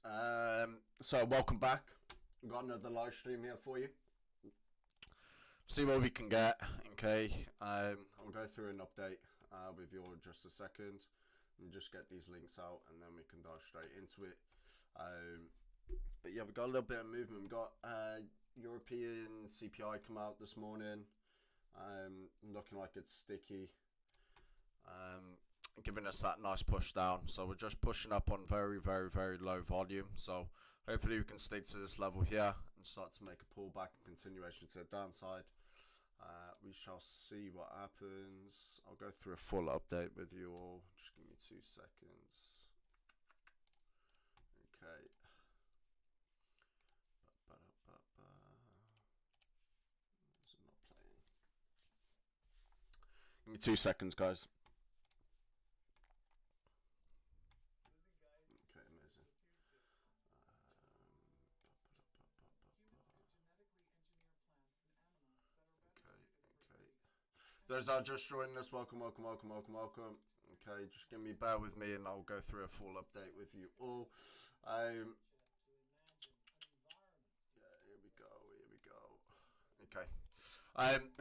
So welcome back. We've got another live stream here for you. See what we can get. Okay, I'll go through an update with you all in just a second and just get these links out, and then we can dive straight into it. But yeah, we got a little bit of movement. We got European CPI come out this morning, looking like it's sticky. Giving us that nice push down, so we're just pushing up on very low volume, so hopefully we can stick to this level here and start to make a pullback and continuation to the downside. We shall see what happens. I'll go through a full update with you all, just give me 2 seconds. Okay, is it not playing? Give me 2 seconds, guys. Those are just joining us, welcome. Okay, just bear with me and I'll go through a full update with you all. Yeah, here we go.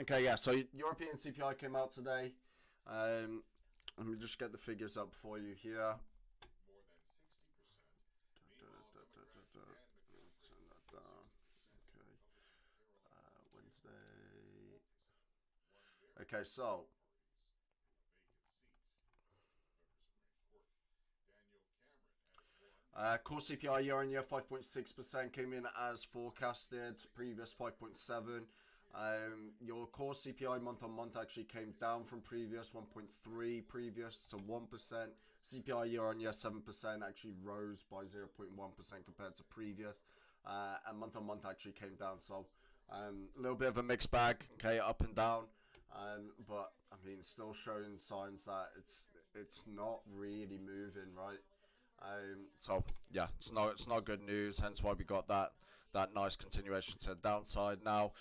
Okay, yeah, so European CPI came out today. Let me just get the figures up for you here. Turn that down. Okay, Wednesday. Okay, so core CPI year on year 5.6% came in as forecasted, previous 5.7. Your core CPI month on month actually came down from previous 1.3 previous to 1%. CPI year on year 7% actually rose by 0.1% compared to previous, and month on month actually came down. So a little bit of a mixed bag, okay, up and down. But I mean, still showing signs that it's not really moving, right? So yeah, it's not good news. Hence why we got that nice continuation to the downside. Now,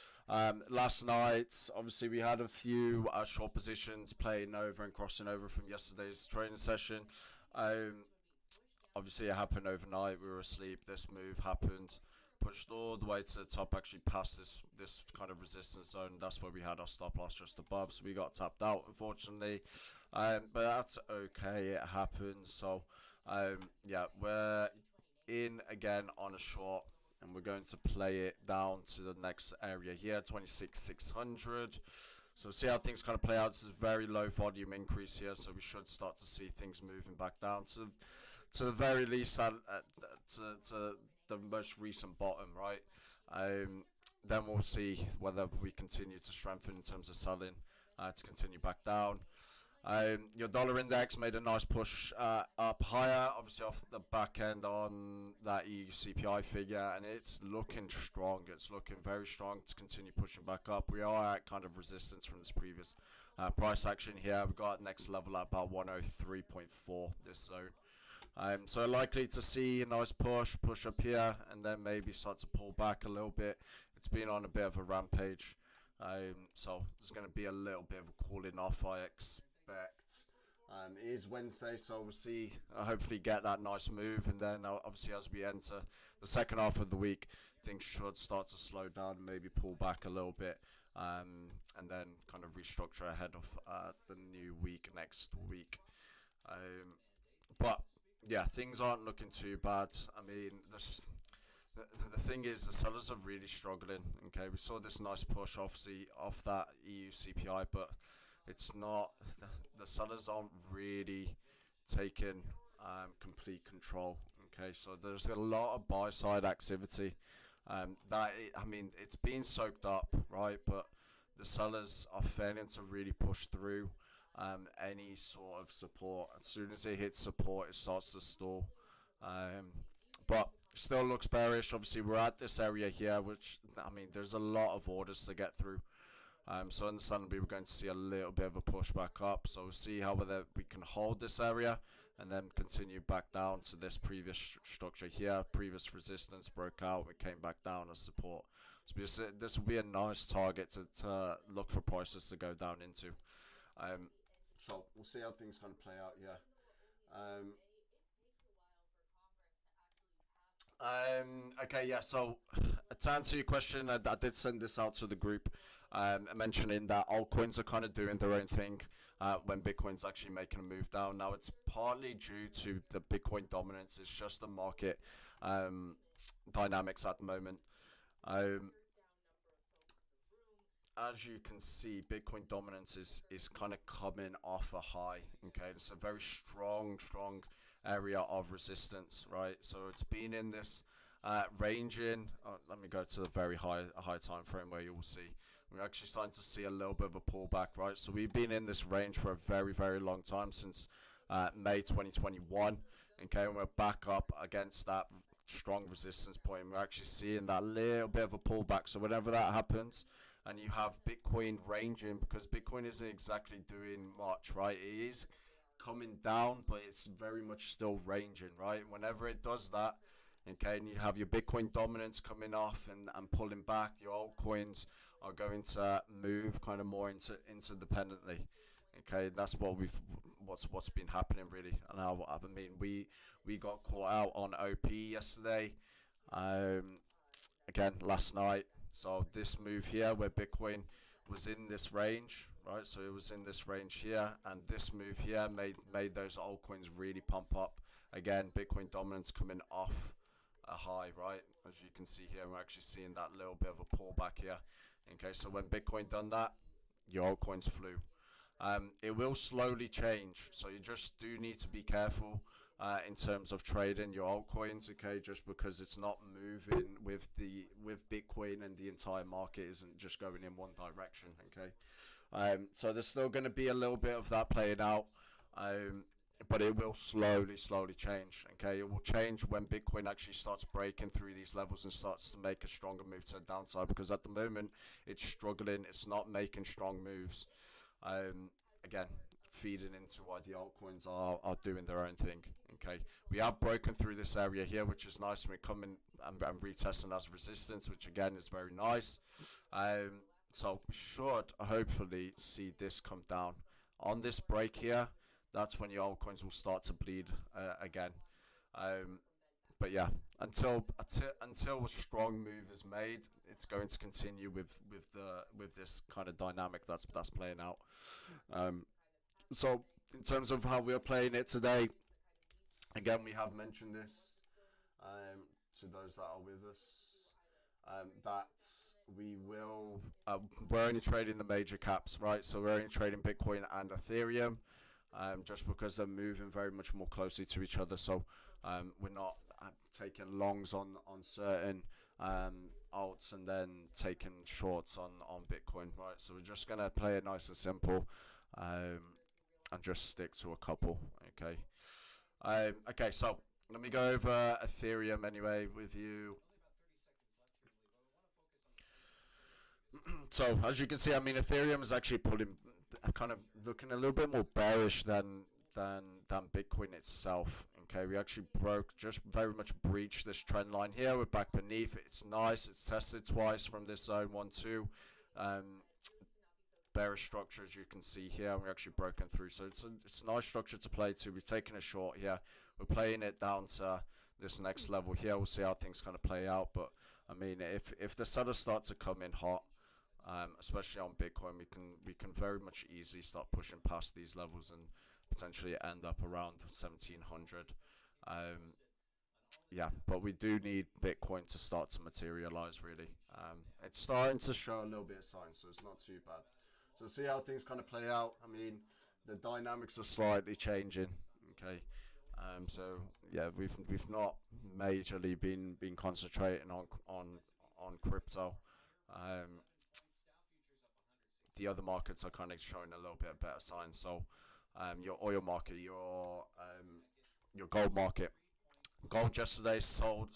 last night, obviously we had a few short positions playing over and crossing over from yesterday's trading session. Obviously it happened overnight. We were asleep. This move happened. Pushed all the way to the top, actually past this kind of resistance zone. That's where we had our stop loss just above, so we got tapped out, unfortunately. But that's okay, it happens. So yeah, we're in again on a short, and we're going to play it down to the next area here, 26,600. So see how things kind of play out. This is a very low volume increase here, so we should start to see things moving back down to the very least to the most recent bottom, right? Then we'll see whether we continue to strengthen in terms of selling to continue back down. Your dollar index made a nice push up higher, obviously off the back end on that EU CPI figure, and it's looking strong. It's looking very strong to continue pushing back up. We are at kind of resistance from this previous price action here. We've got next level at about 103.4, this zone. So likely to see a nice push up here, and then maybe start to pull back a little bit. It's been on a bit of a rampage, so there's going to be a little bit of a cooling off, I expect. It is Wednesday, so we'll see, hopefully get that nice move, and then obviously as we enter the second half of the week, things should start to slow down and maybe pull back a little bit, and then kind of restructure ahead of the new week next week. But yeah, things aren't looking too bad. I mean, the thing is, the sellers are really struggling. Okay, we saw this nice push, obviously, off that EU CPI, but it's not. The sellers aren't really taking complete control. Okay, so there's a lot of buy side activity. I mean, it's being soaked up, right? But the sellers are failing to really push through any sort of support. As soon as it hits support, it starts to stall. But still looks bearish. Obviously, we're at this area here, which, I mean, there's a lot of orders to get through. So understandably, we're going to see a little bit of a push back up. So we'll see how whether we can hold this area and then continue back down to this previous structure here. Previous resistance broke out. We came back down as support. So this will be a nice target to look for prices to go down into. So we'll see how things kind of play out here. Okay, yeah. So to answer your question, I did send this out to the group, mentioning that altcoins are kind of doing their own thing when Bitcoin's actually making a move down. Now it's partly due to the Bitcoin dominance. It's just the market um, dynamics at the moment. Um, as you can see, Bitcoin dominance is kind of coming off a high. Okay, it's a very strong area of resistance, right? So it's been in this range in. Let me go to the very high time frame where you will see we're actually starting to see a little bit of a pullback, right? So we've been in this range for a very long time since May 2021. Okay, and we're back up against that strong resistance point. We're actually seeing that little bit of a pullback. So whenever that happens, and you have Bitcoin ranging, because Bitcoin isn't exactly doing much, right? It is coming down, but it's very much still ranging, right? Whenever it does that, okay, and you have your Bitcoin dominance coming off and pulling back, your altcoins are going to move kind of more into interdependently. Okay, that's what's been happening really. And I mean, we got caught out on OP yesterday. Um, Again last night. So this move here where Bitcoin was in this range, right? So it was in this range here, and this move here made those altcoins really pump up. Again, Bitcoin dominance coming off a high, right? As you can see here, we're actually seeing that little bit of a pullback here. Okay, so when Bitcoin done that, your altcoins flew. It will slowly change, so you just do need to be careful in terms of trading your altcoins, okay? Just because it's not moving with Bitcoin, and the entire market isn't just going in one direction, okay? So there's still going to be a little bit of that playing out, but it will slowly change, okay? It will change when Bitcoin actually starts breaking through these levels and starts to make a stronger move to the downside, because at the moment it's struggling, it's not making strong moves. Again, feeding into why the altcoins are doing their own thing. Okay, we have broken through this area here, which is nice. We're coming and retesting as resistance, which again is very nice. So we should hopefully see this come down on this break here. That's when your altcoins will start to bleed again. But yeah, until a strong move is made, it's going to continue with this kind of dynamic that's playing out. So in terms of how we are playing it today, again we have mentioned this to those that are with us, that we will we're only trading the major caps, right? So we're only trading Bitcoin and Ethereum, just because they're moving very much more closely to each other. So we're not taking longs on certain alts and then taking shorts on Bitcoin, right? So we're just gonna play it nice and simple, and just stick to a couple, okay? Okay, so let me go over Ethereum anyway with you. So as you can see, I mean, Ethereum is actually pulling, kind of looking a little bit more bearish than Bitcoin itself. Okay, we actually just very much breached this trend line here. We're back beneath it. It's nice. It's tested twice from this zone 1-2. Bearish structure, as you can see here, and we're actually broken through. So it's a nice structure to play to. We've taken a short here. We're playing it down to this next level here. We'll see how things kind of play out. But I mean, if the sellers start to come in hot, especially on Bitcoin, we can very much easily start pushing past these levels and potentially end up around 1700. Yeah, but we do need Bitcoin to start to materialize really. It's starting to show a little bit of signs, so it's not too bad. So see how things kind of play out. I mean, the dynamics are slightly changing. Okay, so yeah, we've not majorly been concentrating on crypto. Um, the other markets are kind of showing a little bit better signs. So your oil market, your gold market. Gold yesterday sold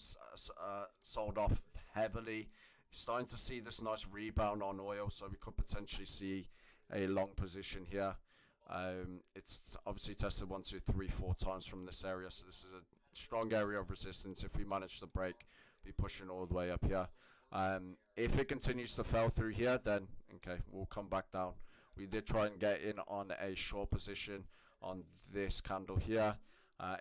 off heavily. Starting to see this nice rebound on oil, so we could potentially see a long position here. It's obviously tested 1, 2, 3, 4 times from this area, so this is a strong area of resistance. If we manage to break, be pushing all the way up here. If it continues to fall through here, then okay, we'll come back down. We did try and get in on a short position on this candle here.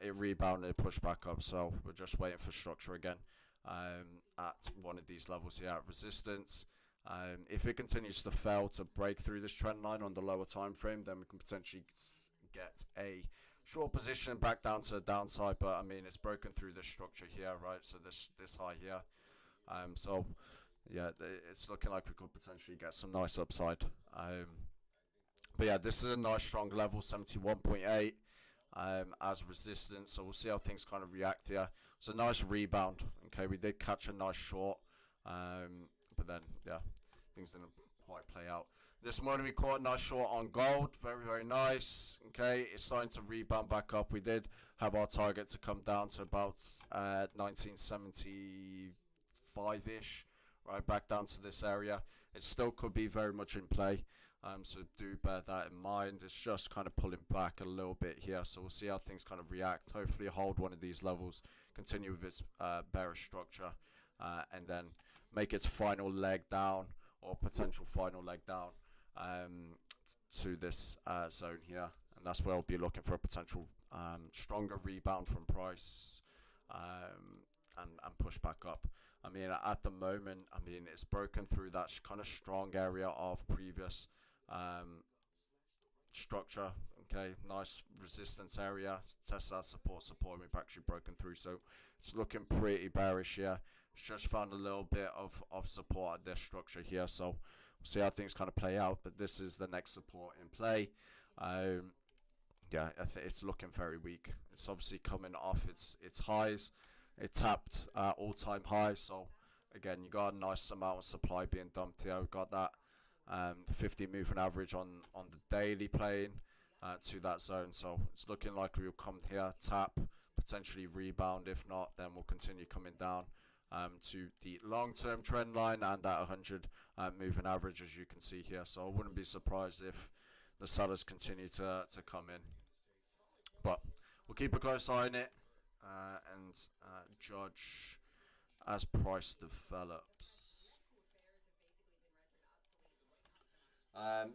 It rebounded, pushed back up, so we're just waiting for structure again at one of these levels here at resistance. If it continues to fail to break through this trend line on the lower time frame, then we can potentially get a short position back down to the downside. But I mean, it's broken through this structure here, right? So this high here. So yeah, it's looking like we could potentially get some nice upside. But yeah, this is a nice strong level, 71.8 as resistance. So we'll see how things kind of react here. It's a nice rebound. Okay, we did catch a nice short, but then yeah, things didn't quite play out. This morning we caught a nice short on gold, very nice. Okay, it's starting to rebound back up. We did have our target to come down to about 1975-ish, right back down to this area. It still could be very much in play. So do bear that in mind. It's just kind of pulling back a little bit here, so we'll see how things kind of react. Hopefully hold one of these levels, continue with its bearish structure, and then make its final leg down, or potential final leg down, to this zone here, and that's where I'll be looking for a potential stronger rebound from price, and push back up. I mean, at the moment, I mean, it's broken through that kind of strong area of previous structure. Okay, nice resistance area, test that support, and we've actually broken through, so it's looking pretty bearish here. It's just found a little bit of support at this structure here, so we'll see how things kind of play out, but this is the next support in play. Yeah, it's looking very weak. It's obviously coming off its highs. It tapped all-time high, so again, you got a nice amount of supply being dumped here. We've got that 50 moving average on the daily plane to that zone, so it's looking like we'll come here, tap, potentially rebound. If not, then we'll continue coming down to the long-term trend line and that 100 moving average, as you can see here. So I wouldn't be surprised if the sellers continue to come in, but we'll keep a close eye on it and judge as price develops.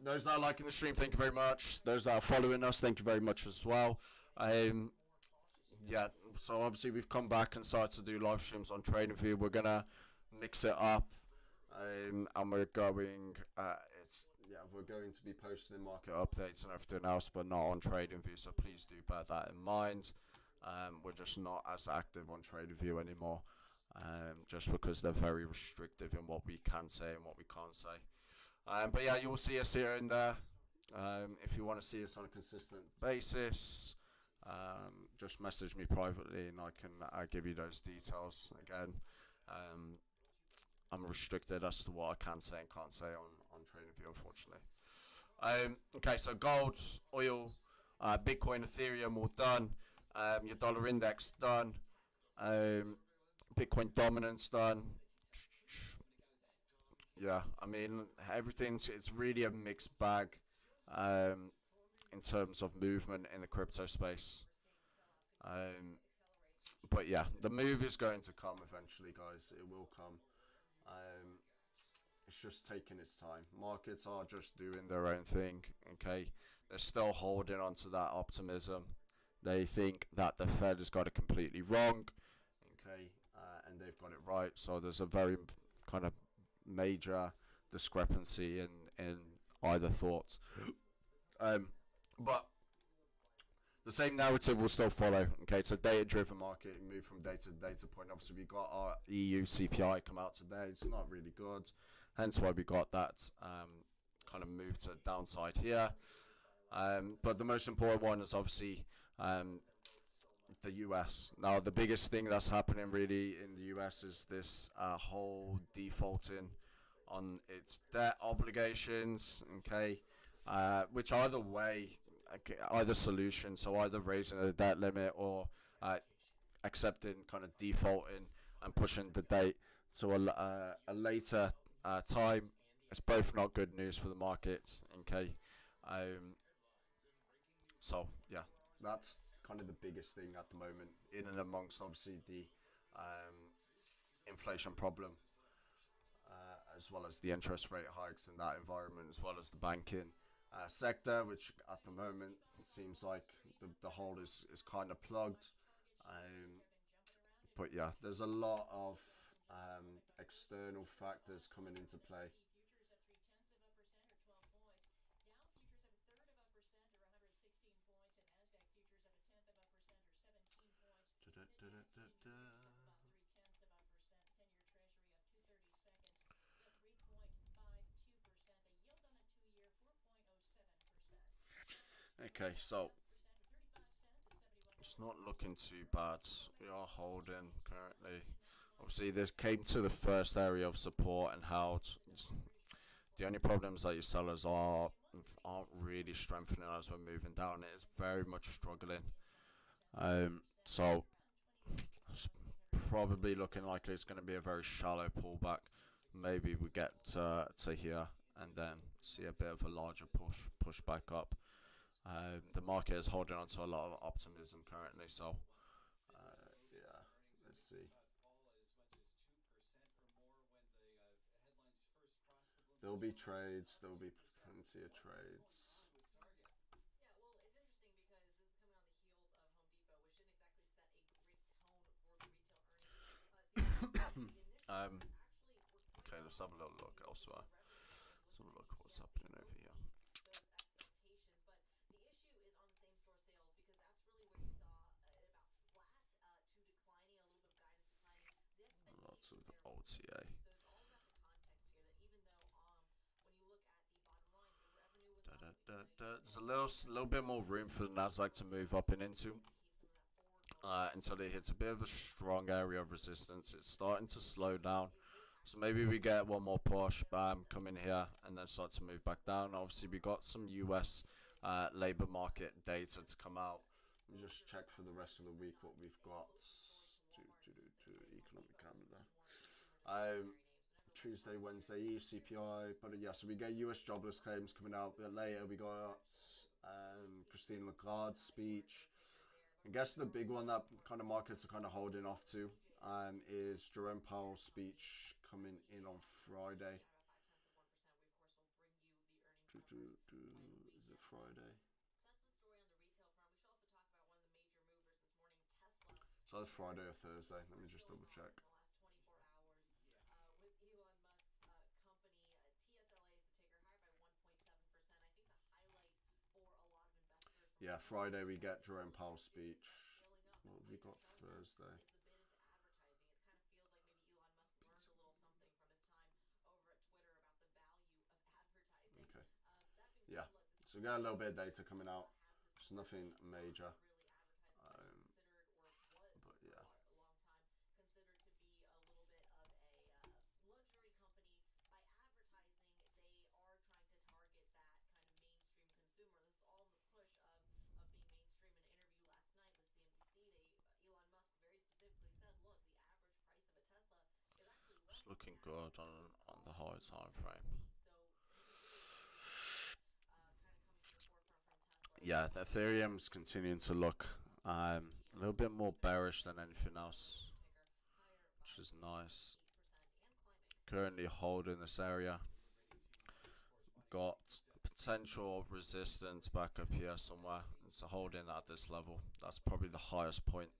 Those that are liking the stream, thank you very much. Those that are following us, thank you very much as well. Yeah, so obviously we've come back and started to do live streams on TradingView. We're gonna mix it up, and we're going. We're going to be posting market updates and everything else, but not on TradingView. So please do bear that in mind. We're just not as active on TradingView anymore, just because they're very restrictive in what we can say and what we can't say. But yeah, you'll see us here and there. If you want to see us on a consistent basis, just message me privately and I can give you those details. Again, I'm restricted as to what I can say and can't say on TradingView, unfortunately. Okay, so gold, oil, Bitcoin, Ethereum all done. Your dollar index done. Bitcoin dominance done. Yeah, I mean, it's really a mixed bag in terms of movement in the crypto space. But yeah, the move is going to come eventually, guys. It will come. It's just taking its time. Markets are just doing their own thing, okay? They're still holding on to that optimism. They think that the Fed has got it completely wrong, okay, and they've got it right. So there's a very kind of major discrepancy in either thoughts. But the same narrative will still follow. Okay, it's a data-driven market. You move from data to data point. Obviously, we got our EU CPI come out today. It's not really good, hence why we got that kind of move to the downside here. But the most important one is obviously the US. Now, the biggest thing that's happening really in the US is this whole defaulting on its debt obligations. Okay, which either way, either solution, so either raising the debt limit or accepting kind of defaulting and pushing the date to a later time. It's both not good news for the markets. Okay, so yeah, that's kind of the biggest thing at the moment, in and amongst obviously the inflation problem, as well as the interest rate hikes in that environment, as well as the banking sector, which at the moment seems like the hole is kind of plugged. Um, but yeah, there's a lot of external factors coming into play. Okay, so it's not looking too bad. We are holding currently. Obviously, this came to the first area of support and held. The only problems that your sellers aren't really strengthening as we're moving down. It is very much struggling. So it's probably looking like it's going to be a very shallow pullback. Maybe we get to here and then see a bit of a larger push back up. The market is holding on to a lot of optimism currently, so yeah, let's see. There'll be trades. There'll be plenty of trades. Um, okay, let's have a little look elsewhere. Let's have a look what's happening over here. Lots of OTA. There's a little bit more room for the Nasdaq to move up and into until it hits a bit of a strong area of resistance. It's starting to slow down. So maybe we get one more push, bam, come in here, and then start to move back down. Obviously, we got some US labor market data to come out. Let me just check for the rest of the week what we've got. To economic calendar. Tuesday, Wednesday, CPI. But yeah, so we get US jobless claims coming out a bit later. We got Christine Lagarde's speech. I guess the big one that kind of markets are kind of holding off to is Jerome Powell's speech coming in on Friday. Is it Friday? It's either Friday or Thursday. Let me just double check. Yeah, Friday we get Jerome Powell's speech. What have we got Thursday? Okay. Yeah. So we got a little bit of data coming out. It's nothing major. Um, but yeah. It's looking good on the high time frame. Yeah, the Ethereum's continuing to look a little bit more bearish than anything else, which is nice. Currently holding this area. Got potential resistance back up here somewhere. It's holding at this level. That's probably the highest point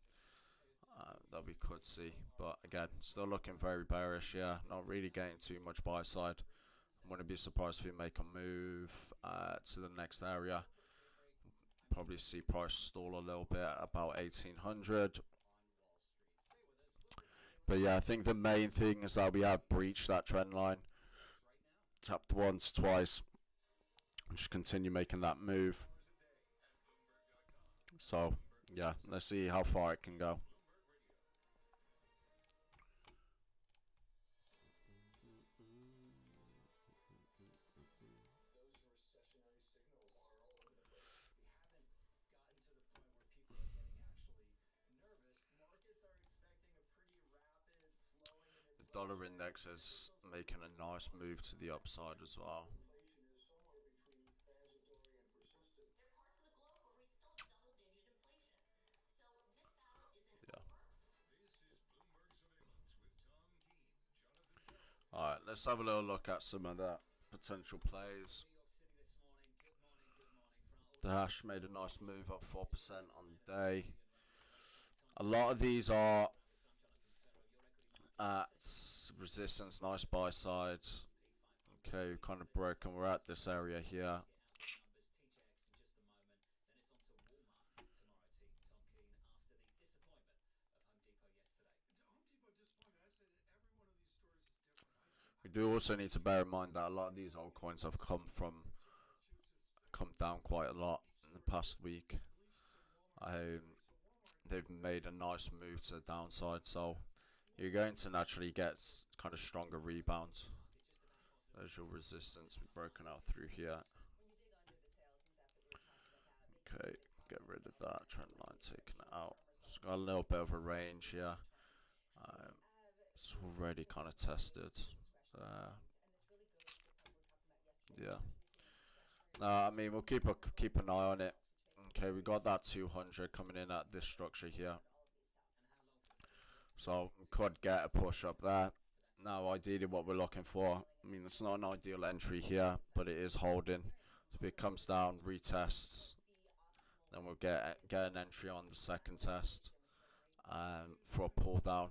that we could see. But again, still looking very bearish. Yeah, not really getting too much buy side. I'm going to be surprised if we make a move to the next area. Probably see price stall a little bit about 1800. But yeah, I think the main thing is that we have breached that trend line. Tapped once, twice. Just continue making that move. So yeah, let's see how far it can go. The dollar index is making a nice move to the upside as well. Yeah. Alright, let's have a little look at some of the potential plays. The hash made a nice move up 4% on the day. A lot of these are at resistance, nice buy side. Okay, kind of broken. We're at this area here. We do also need to bear in mind that a lot of these altcoins have come down quite a lot in the past week. Um, they've made a nice move to the downside, so you're going to naturally get kind of stronger rebounds. There's your resistance. We've broken out through here. Okay, get rid of that trend line, taking it out. It's got a little bit of a range here. Um, it's already kind of tested. Yeah. No, I mean we'll keep an eye on it. Okay, we got that 200 coming in at this structure here, so we could get a push up there. Now, ideally, what we're looking for, I mean, it's not an ideal entry here, but it is holding. If it comes down, retests, then we'll get an entry on the second test for a pull down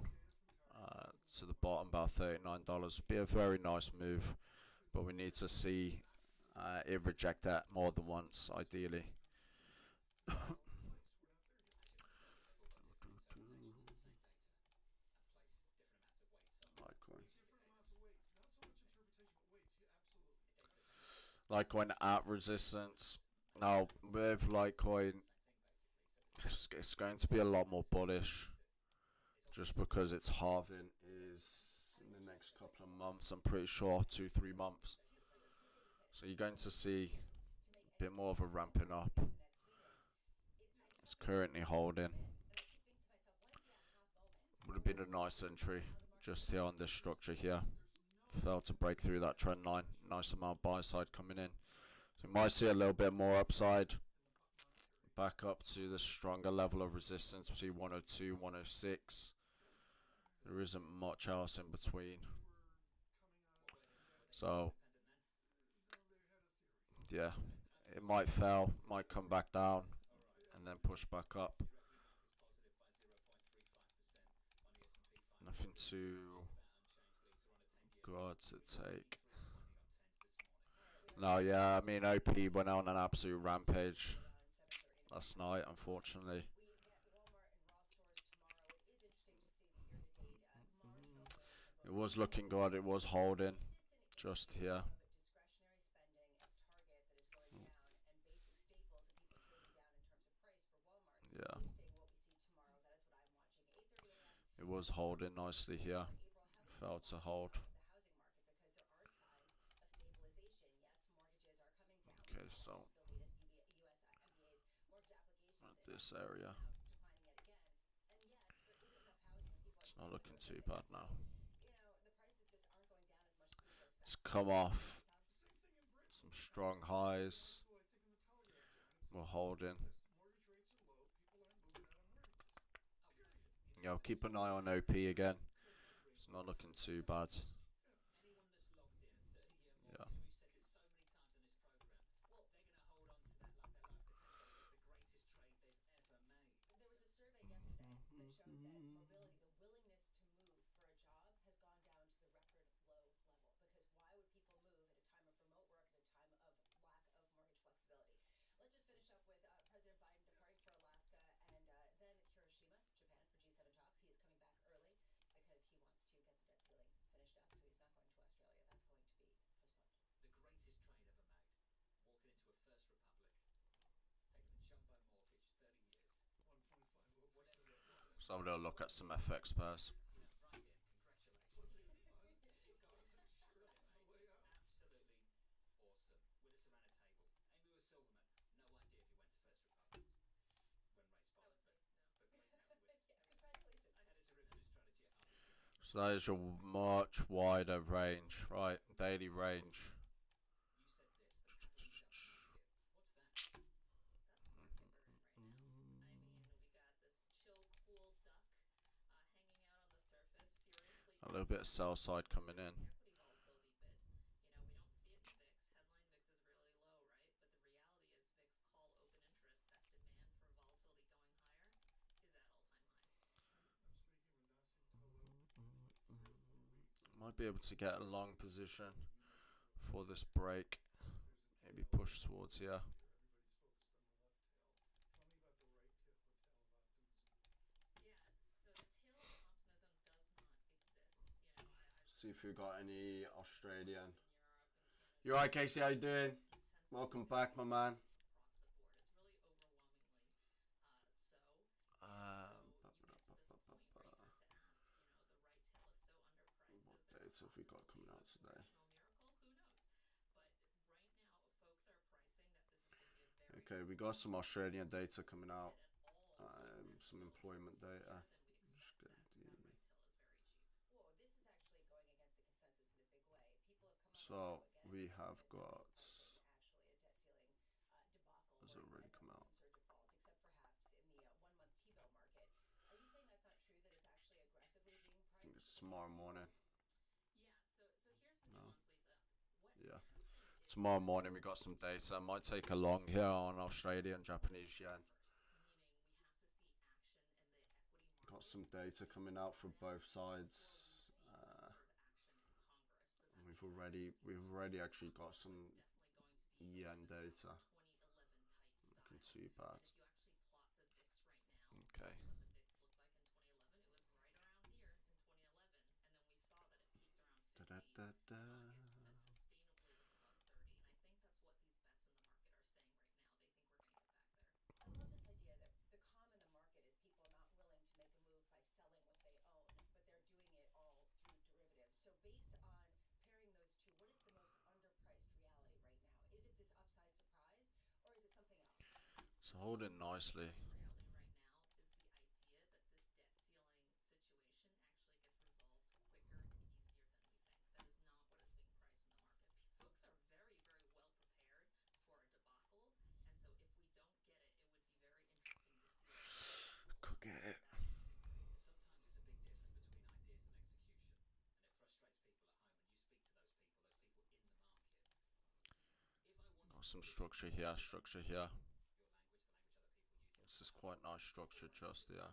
to the bottom, about $39. Be a very nice move, but we need to see it reject that more than once, ideally. Litecoin at resistance. Now with Litecoin, it's going to be a lot more bullish, just because its halving is in the next couple of months. I'm pretty sure 2-3 months. So you're going to see a bit more of a ramping up. It's currently holding. Would have been a nice entry just here on this structure here. Failed to break through that trend line. Nice amount buy side coming in. So we might see a little bit more upside. Back up to the stronger level of resistance between 102, 106. There isn't much else in between. So, yeah, it might fail, might come back down, and then push back up. Nothing too good to take. No, yeah, I mean, OP went on an absolute rampage last night, unfortunately. It was looking good, it was holding just here. Yeah, it was holding nicely here. Failed to hold. Okay, so at this area, it's not looking too bad now. It's come off some strong highs. We're holding. Yeah, keep an eye on OP again. It's not looking too bad. Yeah. So we'll look at some FX pairs. So that is your much wider range, right? Daily range. A little bit of sell side coming in. Might be able to get a long position for this break. Maybe push towards here. See if we got any Australian. You alright, Casey? How you doing? Welcome back, my man. What dates have we got coming out today? Okay, we got some Australian data coming out. Some employment data. Just get the... So we have got. Has it already come out? I think it's tomorrow morning. No. Yeah. Tomorrow morning we got some data. Might take a long here on Australian Japanese yen. Got some data coming out from both sides. We've already actually got some yen data. Looking too bad. Okay. Da, da, da, da. It's holding nicely. Could get it. Got some structure here, structure here. This is quite nice structure just here.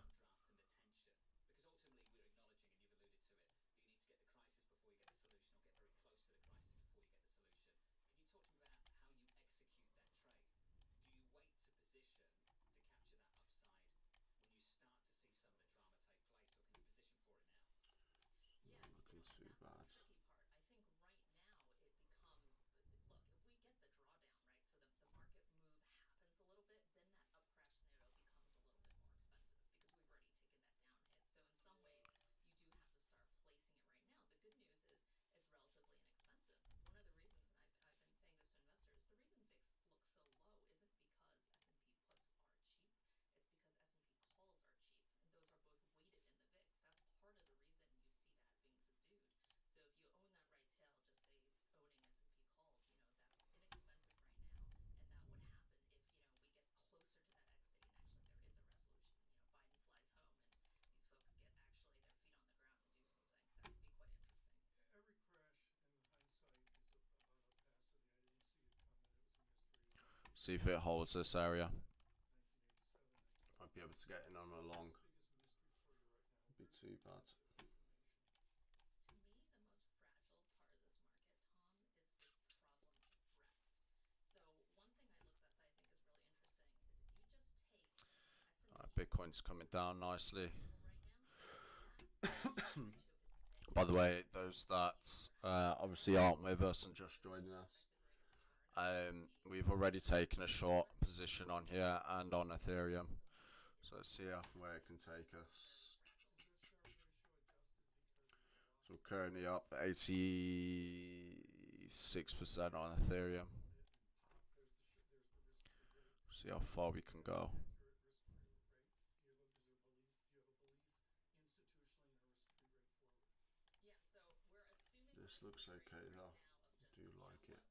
Looking too bad. See if it holds this area. Might be able to get in on a long. Be too bad. Bitcoin's coming down nicely. By the way, those that obviously aren't with us and just joining us, we've already taken a short position on here and on Ethereum. So let's see where it can take us. So we're currently up 86% on Ethereum. See how far we can go. This looks okay though. I do like it.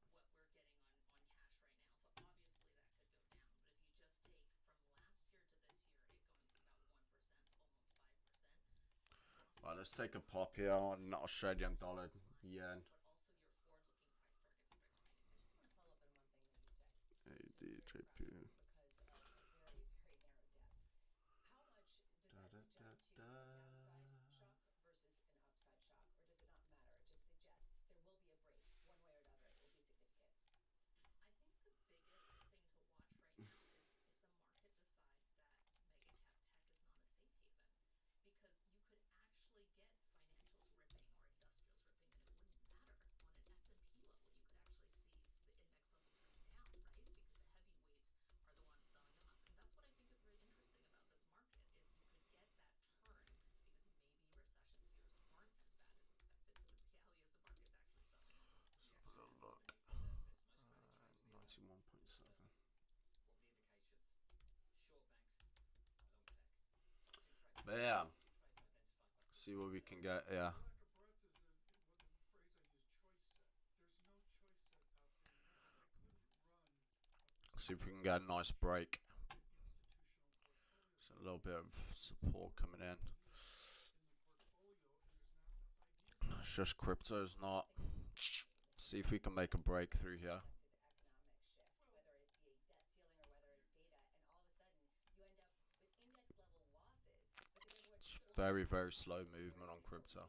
Right, let's take a pop here on Australian dollar, yen. ADJP. Da, da, da, da. But yeah, see what we can get. Yeah. See if we can get a nice break. So a little bit of support coming in. It's just crypto's not. See if we can make a breakthrough here. It's very, very slow movement on crypto.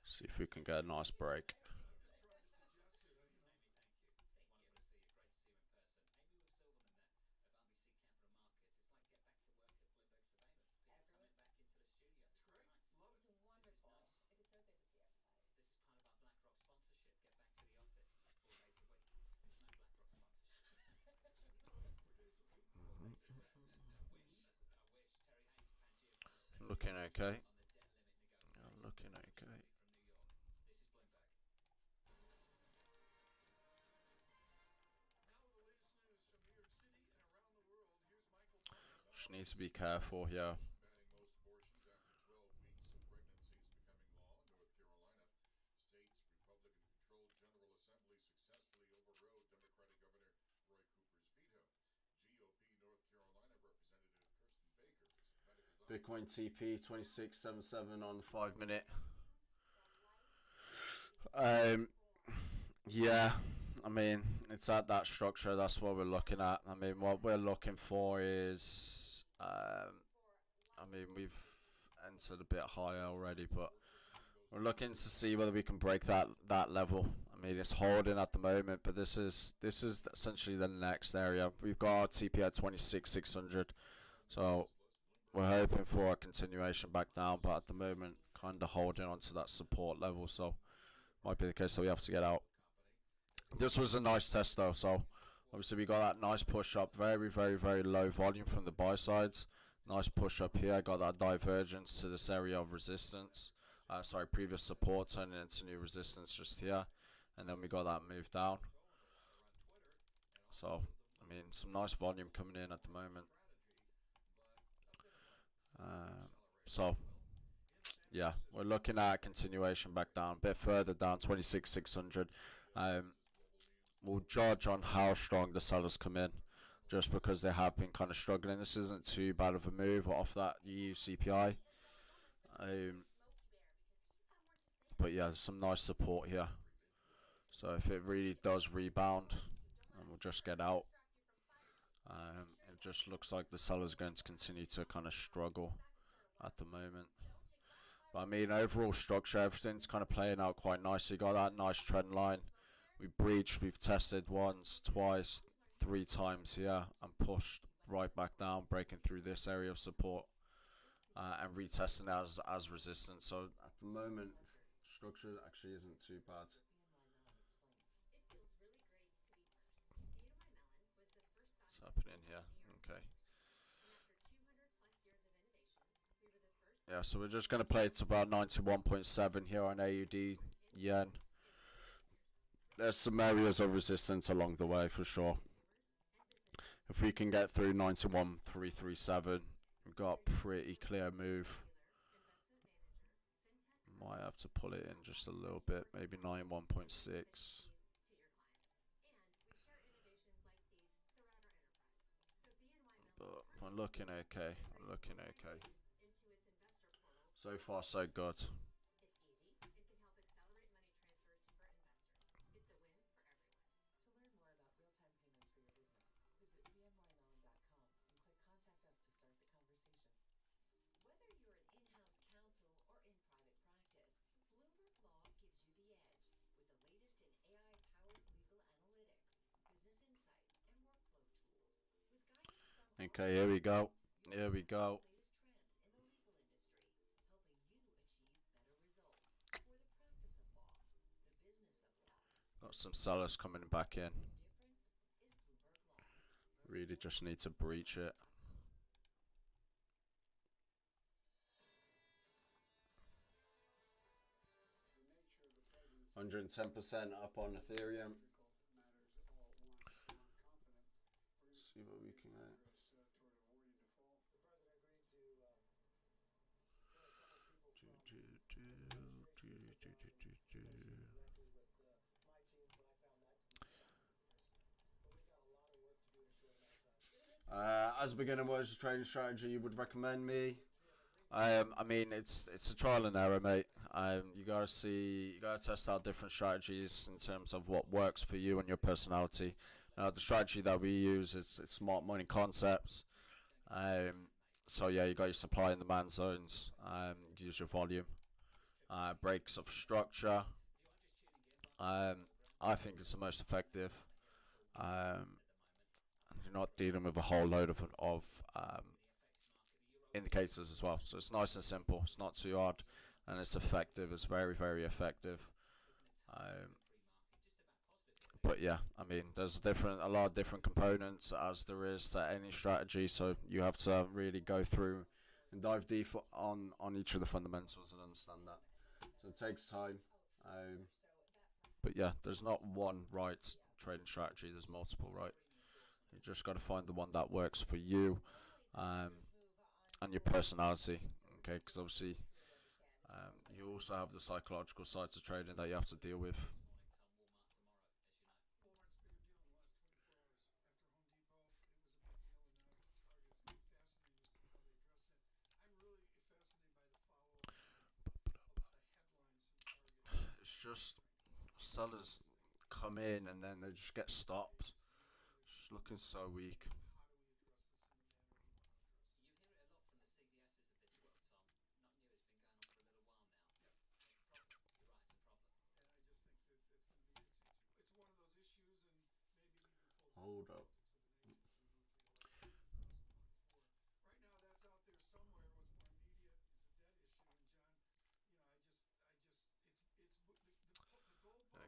See if we can get a nice break. Looking okay. Looking okay. Just need to be careful here. Bitcoin TP 2677 on the 5 minute. Um, yeah, I mean, it's at that structure. That's what we're looking at. I mean, what we're looking for is, I mean, we've entered a bit higher already, but we're looking to see whether we can break that level. I mean, it's holding at the moment, but this is essentially the next area. We've got our TP at 26,600, so we're hoping for a continuation back down, but at the moment, kind of holding onto that support level. So might be the case that we have to get out. This was a nice test though, so obviously we got that nice push up, very, very, very low volume from the buy sides. Nice push up here, got that divergence to this area of resistance. Sorry, previous support turning into new resistance just here, and then we got that move down. So, I mean, some nice volume coming in at the moment. So, yeah, we're looking at a continuation back down, a bit further down, 26,600. We'll judge on how strong the sellers come in, just because they have been kind of struggling. This isn't too bad of a move off that EU CPI. But yeah, some nice support here. So if it really does rebound, and we'll just get out. It just looks like the seller's going to continue to kind of struggle at the moment. But I mean, overall structure, everything's kind of playing out quite nicely. Got that nice trend line. We breached, we've tested once, twice, 3 times here, and pushed right back down, breaking through this area of support, and retesting as resistance. So at the moment, structure actually isn't too bad. What's happening here? Okay. Yeah, so we're just going to play it to about 91.7 here on AUD yen. There's some areas of resistance along the way for sure. If we can get through 91.337, we've got a pretty clear move. Might have to pull it in just a little bit, maybe 91.6. But we're looking okay. We're looking okay. So far, so good. Okay, here we go. Here we go. Got some sellers coming back in. Really just need to breach it. 110% up on Ethereum. See what we can get. As a beginner, what is the trading strategy you would recommend me? I mean, it's a trial and error, mate. You gotta test out different strategies in terms of what works for you and your personality. Now, the strategy that we use is smart money concepts. Um, so yeah, you got your supply and demand zones. Use your volume. Breaks of structure. Um, I think it's the most effective. Um, you're not dealing with a whole load of um, indicators as well. So it's nice and simple. It's not too hard, and it's effective. It's very very effective. Um, but yeah, I mean, there's a lot of different components as there is to any strategy. So you have to really go through and dive deep on each of the fundamentals and understand that. So it takes time. Um, but yeah, there's not one right trading strategy. There's multiple, right? You just got to find the one that works for you, um, and your personality. Okay, because obviously you also have the psychological sides of trading that you have to deal with. It's just sellers come in and then they just get stopped. Just looking so weak. Hold up.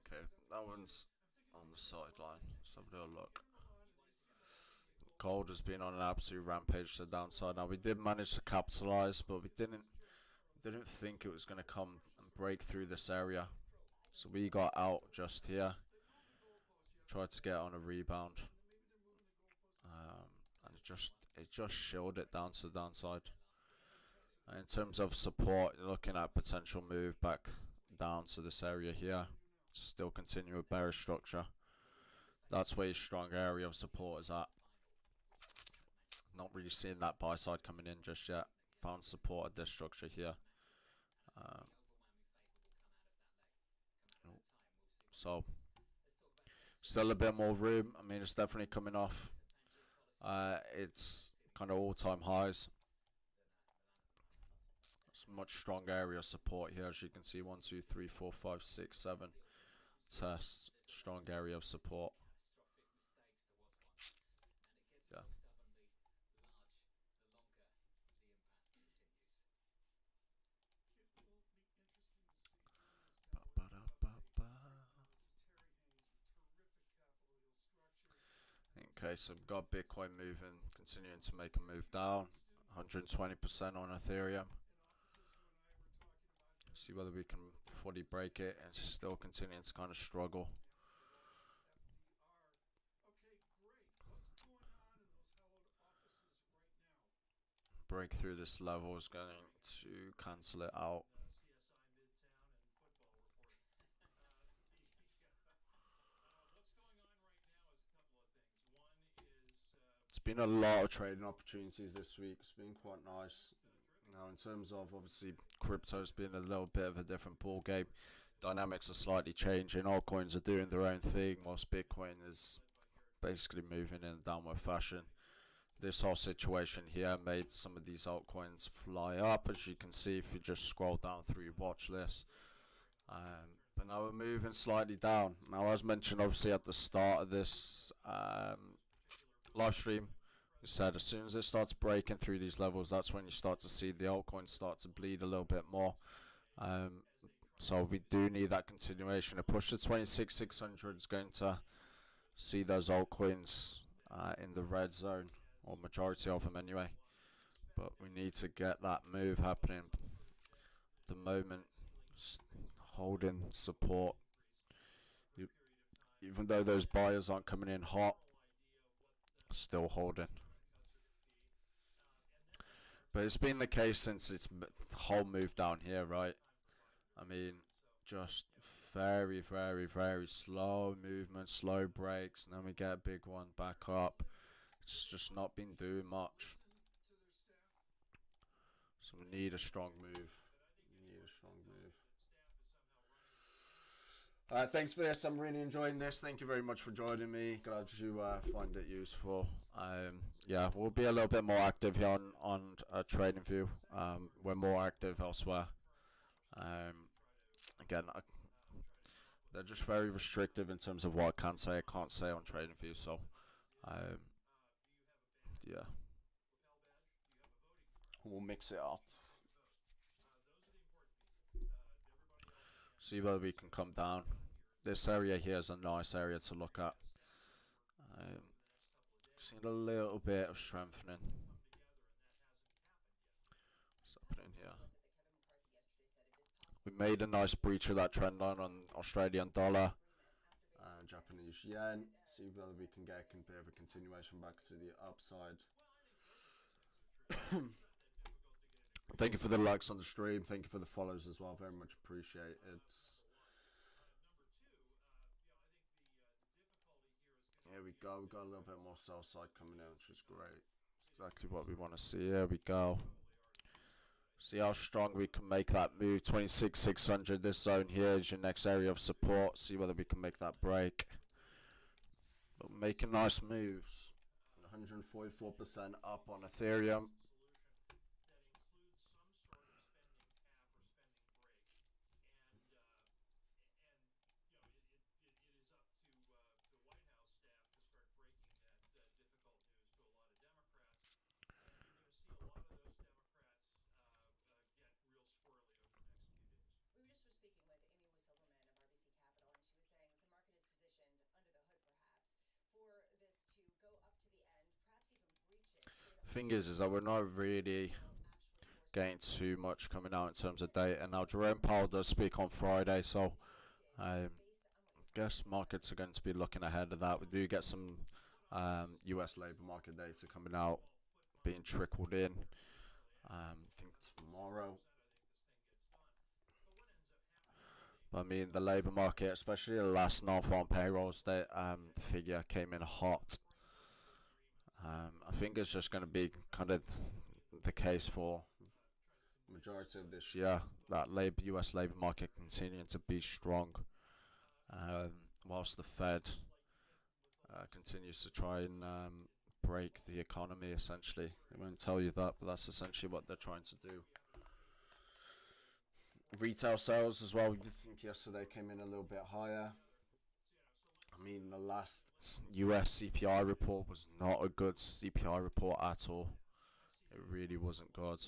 Okay, that one's on the sideline. Let's have a little look. Gold has been on an absolute rampage to the downside. Now we did manage to capitalize, but we didn't think it was going to come and break through this area. So we got out just here. Tried to get on a rebound, and it just shilled it down to the downside. And in terms of support, you're looking at potential move back down to this area here. Still continue with bearish structure. That's where your strong area of support is at. Not really seeing that buy side coming in just yet. Found support at this structure here. Um, so still a bit more room. I mean, it's definitely coming off. It's kind of all-time highs. It's much stronger area of support here, as you can see. 1, 2, 3, 4, 5, 6, 7. Test. Strong area of support. Yeah. Ba-ba-da-ba-ba. Okay, so we've got Bitcoin moving, continuing to make a move down. 120% on Ethereum. See whether we can fully break it, and still continuing to kind of struggle. Break through this level is going to cancel it out. It's been a lot of trading opportunities this week. It's been quite nice. Now, in terms of obviously crypto's been a little bit of a different ball game. Dynamics are slightly changing. Altcoins are doing their own thing, whilst Bitcoin is basically moving in a downward fashion. This whole situation here made some of these altcoins fly up, as you can see if you just scroll down through your watch list. But now we're moving slightly down. Now, as mentioned, obviously at the start of this live stream, we said as soon as it starts breaking through these levels, that's when you start to see the altcoins start to bleed a little bit more. Um, so we do need that continuation. A push to 26,600 is going to see those altcoins in the red zone, or majority of them anyway. But we need to get that move happening. At the moment, holding support even though those buyers aren't coming in hot, still holding. But it's been the case since its whole move down here, right? I mean, just very, very, very slow movement, slow breaks, and then we get a big one back up. It's just not been doing much. So we need a strong move. We need a strong move. Thanks for this. I'm really enjoying this. Thank you very much for joining me. Glad you find it useful. Yeah, we'll be a little bit more active here on TradingView. We're more active elsewhere. Again, they're just very restrictive in terms of what I can say, I can't say on TradingView. So, um, yeah, we'll mix it up. See whether we can come down. This area here is a nice area to look at. Seen a little bit of strengthening. What's happening here? We made a nice breach of that trend line on Australian dollar and Japanese yen. See whether we can get a bit of a continuation back to the upside. Thank you for the likes on the stream. Thank you for the follows as well. Very much appreciate it. Here we go. We've got a little bit more sell side coming in, which is great. Exactly what we want to see. Here we go. See how strong we can make that move. 26,600. This zone here is your next area of support. See whether we can make that break. But making nice moves. 144% up on Ethereum. Thing is that we're not really getting too much coming out in terms of data. Now, Jerome Powell does speak on Friday, so I guess markets are going to be looking ahead of that. We do get some US labour market data coming out, being trickled in. I think tomorrow. But I mean, the labour market, especially the last non-farm payrolls, figure came in hot. I think it's just going to be kind of the case for the majority of this year, that US labour market continuing to be strong, whilst the Fed continues to try and break the economy, essentially. I won't tell you that, but that's essentially what they're trying to do. Retail sales as well, I think yesterday came in a little bit higher. I mean, the last US CPI report was not a good CPI report at all. It really wasn't good.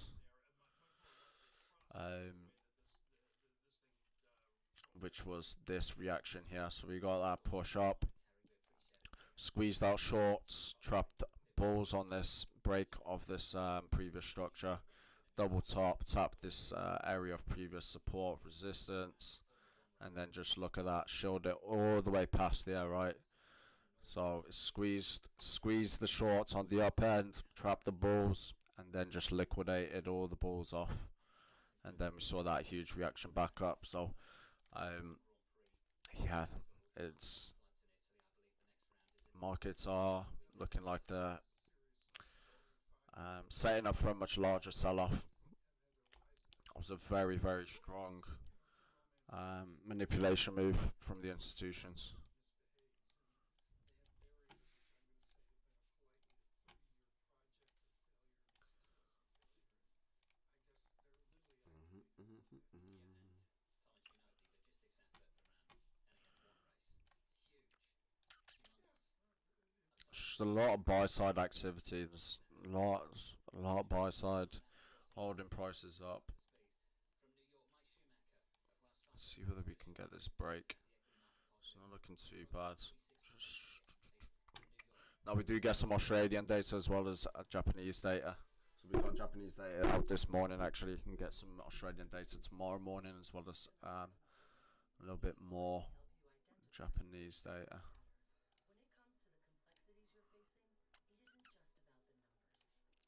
Which was this reaction here. So we got that push up, squeezed out shorts, trapped bulls on this break of this previous structure, double top, tapped this area of previous support, resistance, and then just look at that, showed it all the way past there, right? So it squeezed the shorts on the up end, trapped the bulls, and then just liquidated all the bulls off. And then we saw that huge reaction back up. So, yeah, it's markets are looking like they're setting up for a much larger sell-off. It was a very, very strong manipulation move from the institutions. Just a lot of buy-side activity. There's a lot of buy-side holding prices up. Let's see whether we can get this break. It's not looking too bad. Now we do get some Australian data as well as Japanese data. So we got Japanese data out this morning. Actually, you can get some Australian data tomorrow morning as well as a little bit more Japanese data. When it comes to the complexities you're facing, it isn't just about the numbers. To keep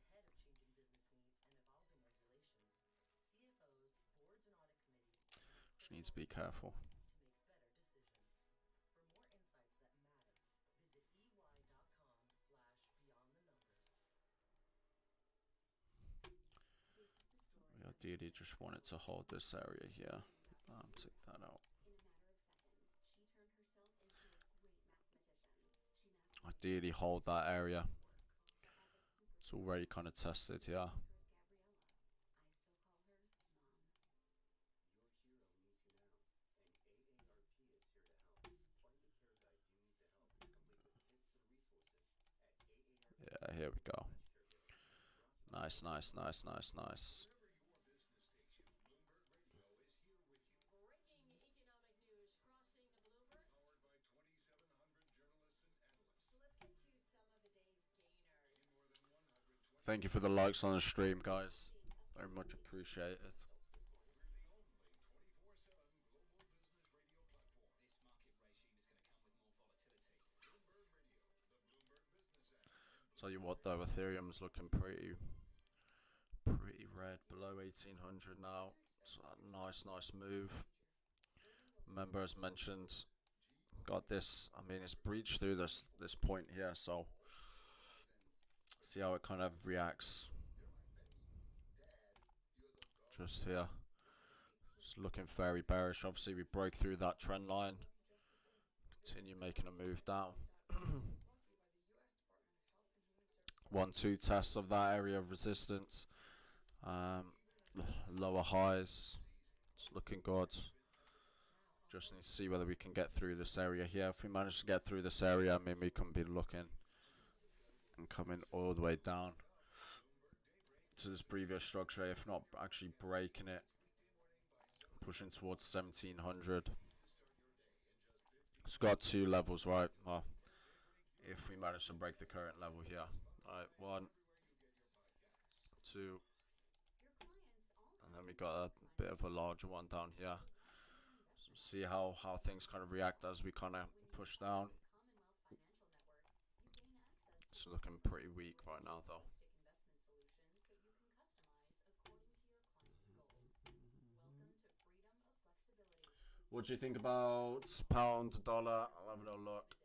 ahead of changing business needs and evolving regulations, CFOs, boards, and audit committees need Just need to critical be careful. insights to make better decisions. For more insights that matter, visit ey.com/beyond the numbers. This is the story We of a ideally woman just want it who to was hold this area determined here. to map business Take that out. needs. In a matter of seconds, she turned herself into a great mathematician. She mastered Ideally every hold that inch of the area. network. But as a It's superhero, already kind of I tested here. introduce her as Gabriella. I still call her Mom. Your hero needs you now, and AARP is here to help. Find the care guides you need to help, complete with tips and resources at Yeah, here we go. aarp.com/caregiving. Brought to you by Nice, nice, nice, nice, nice. Wherever your business takes you, Bloomberg Radio is here with you. Breaking economic news crossing the Bloomberg. Powered by 2,700 journalists and analysts So let's get to some of the day's gainers. in more than 120 Thank you for the countries. likes on the stream, guys. Very much appreciated. We're the only 24/7 global business radio platform. This market regime is going to come with more volatility. Bloomberg Radio, the Bloomberg Business app, and Tell you what though, Ethereum's looking pretty red, below 1800 now. It's a nice, nice move. Remember, as mentioned, got this. I mean, it's breached through this point here, so see how it kind of reacts. Just here, it's looking very bearish. Obviously, we broke through that trend line. Continue making a move down. 1-2 tests of that area of resistance. Lower highs. It's looking good. Just need to see whether we can get through this area here. If we manage to get through this area, I mean, we can be looking and coming all the way down to this previous structure, if not actually breaking it, pushing towards 1700. It's got two levels, right? Well, if we manage to break the current level here. Alright, 1, 2, and then we got a bit of a larger one down here. So see how things kind of react as we kind of push down. It's looking pretty weak right now though. What do you think about pound, dollar? I'll have a little look.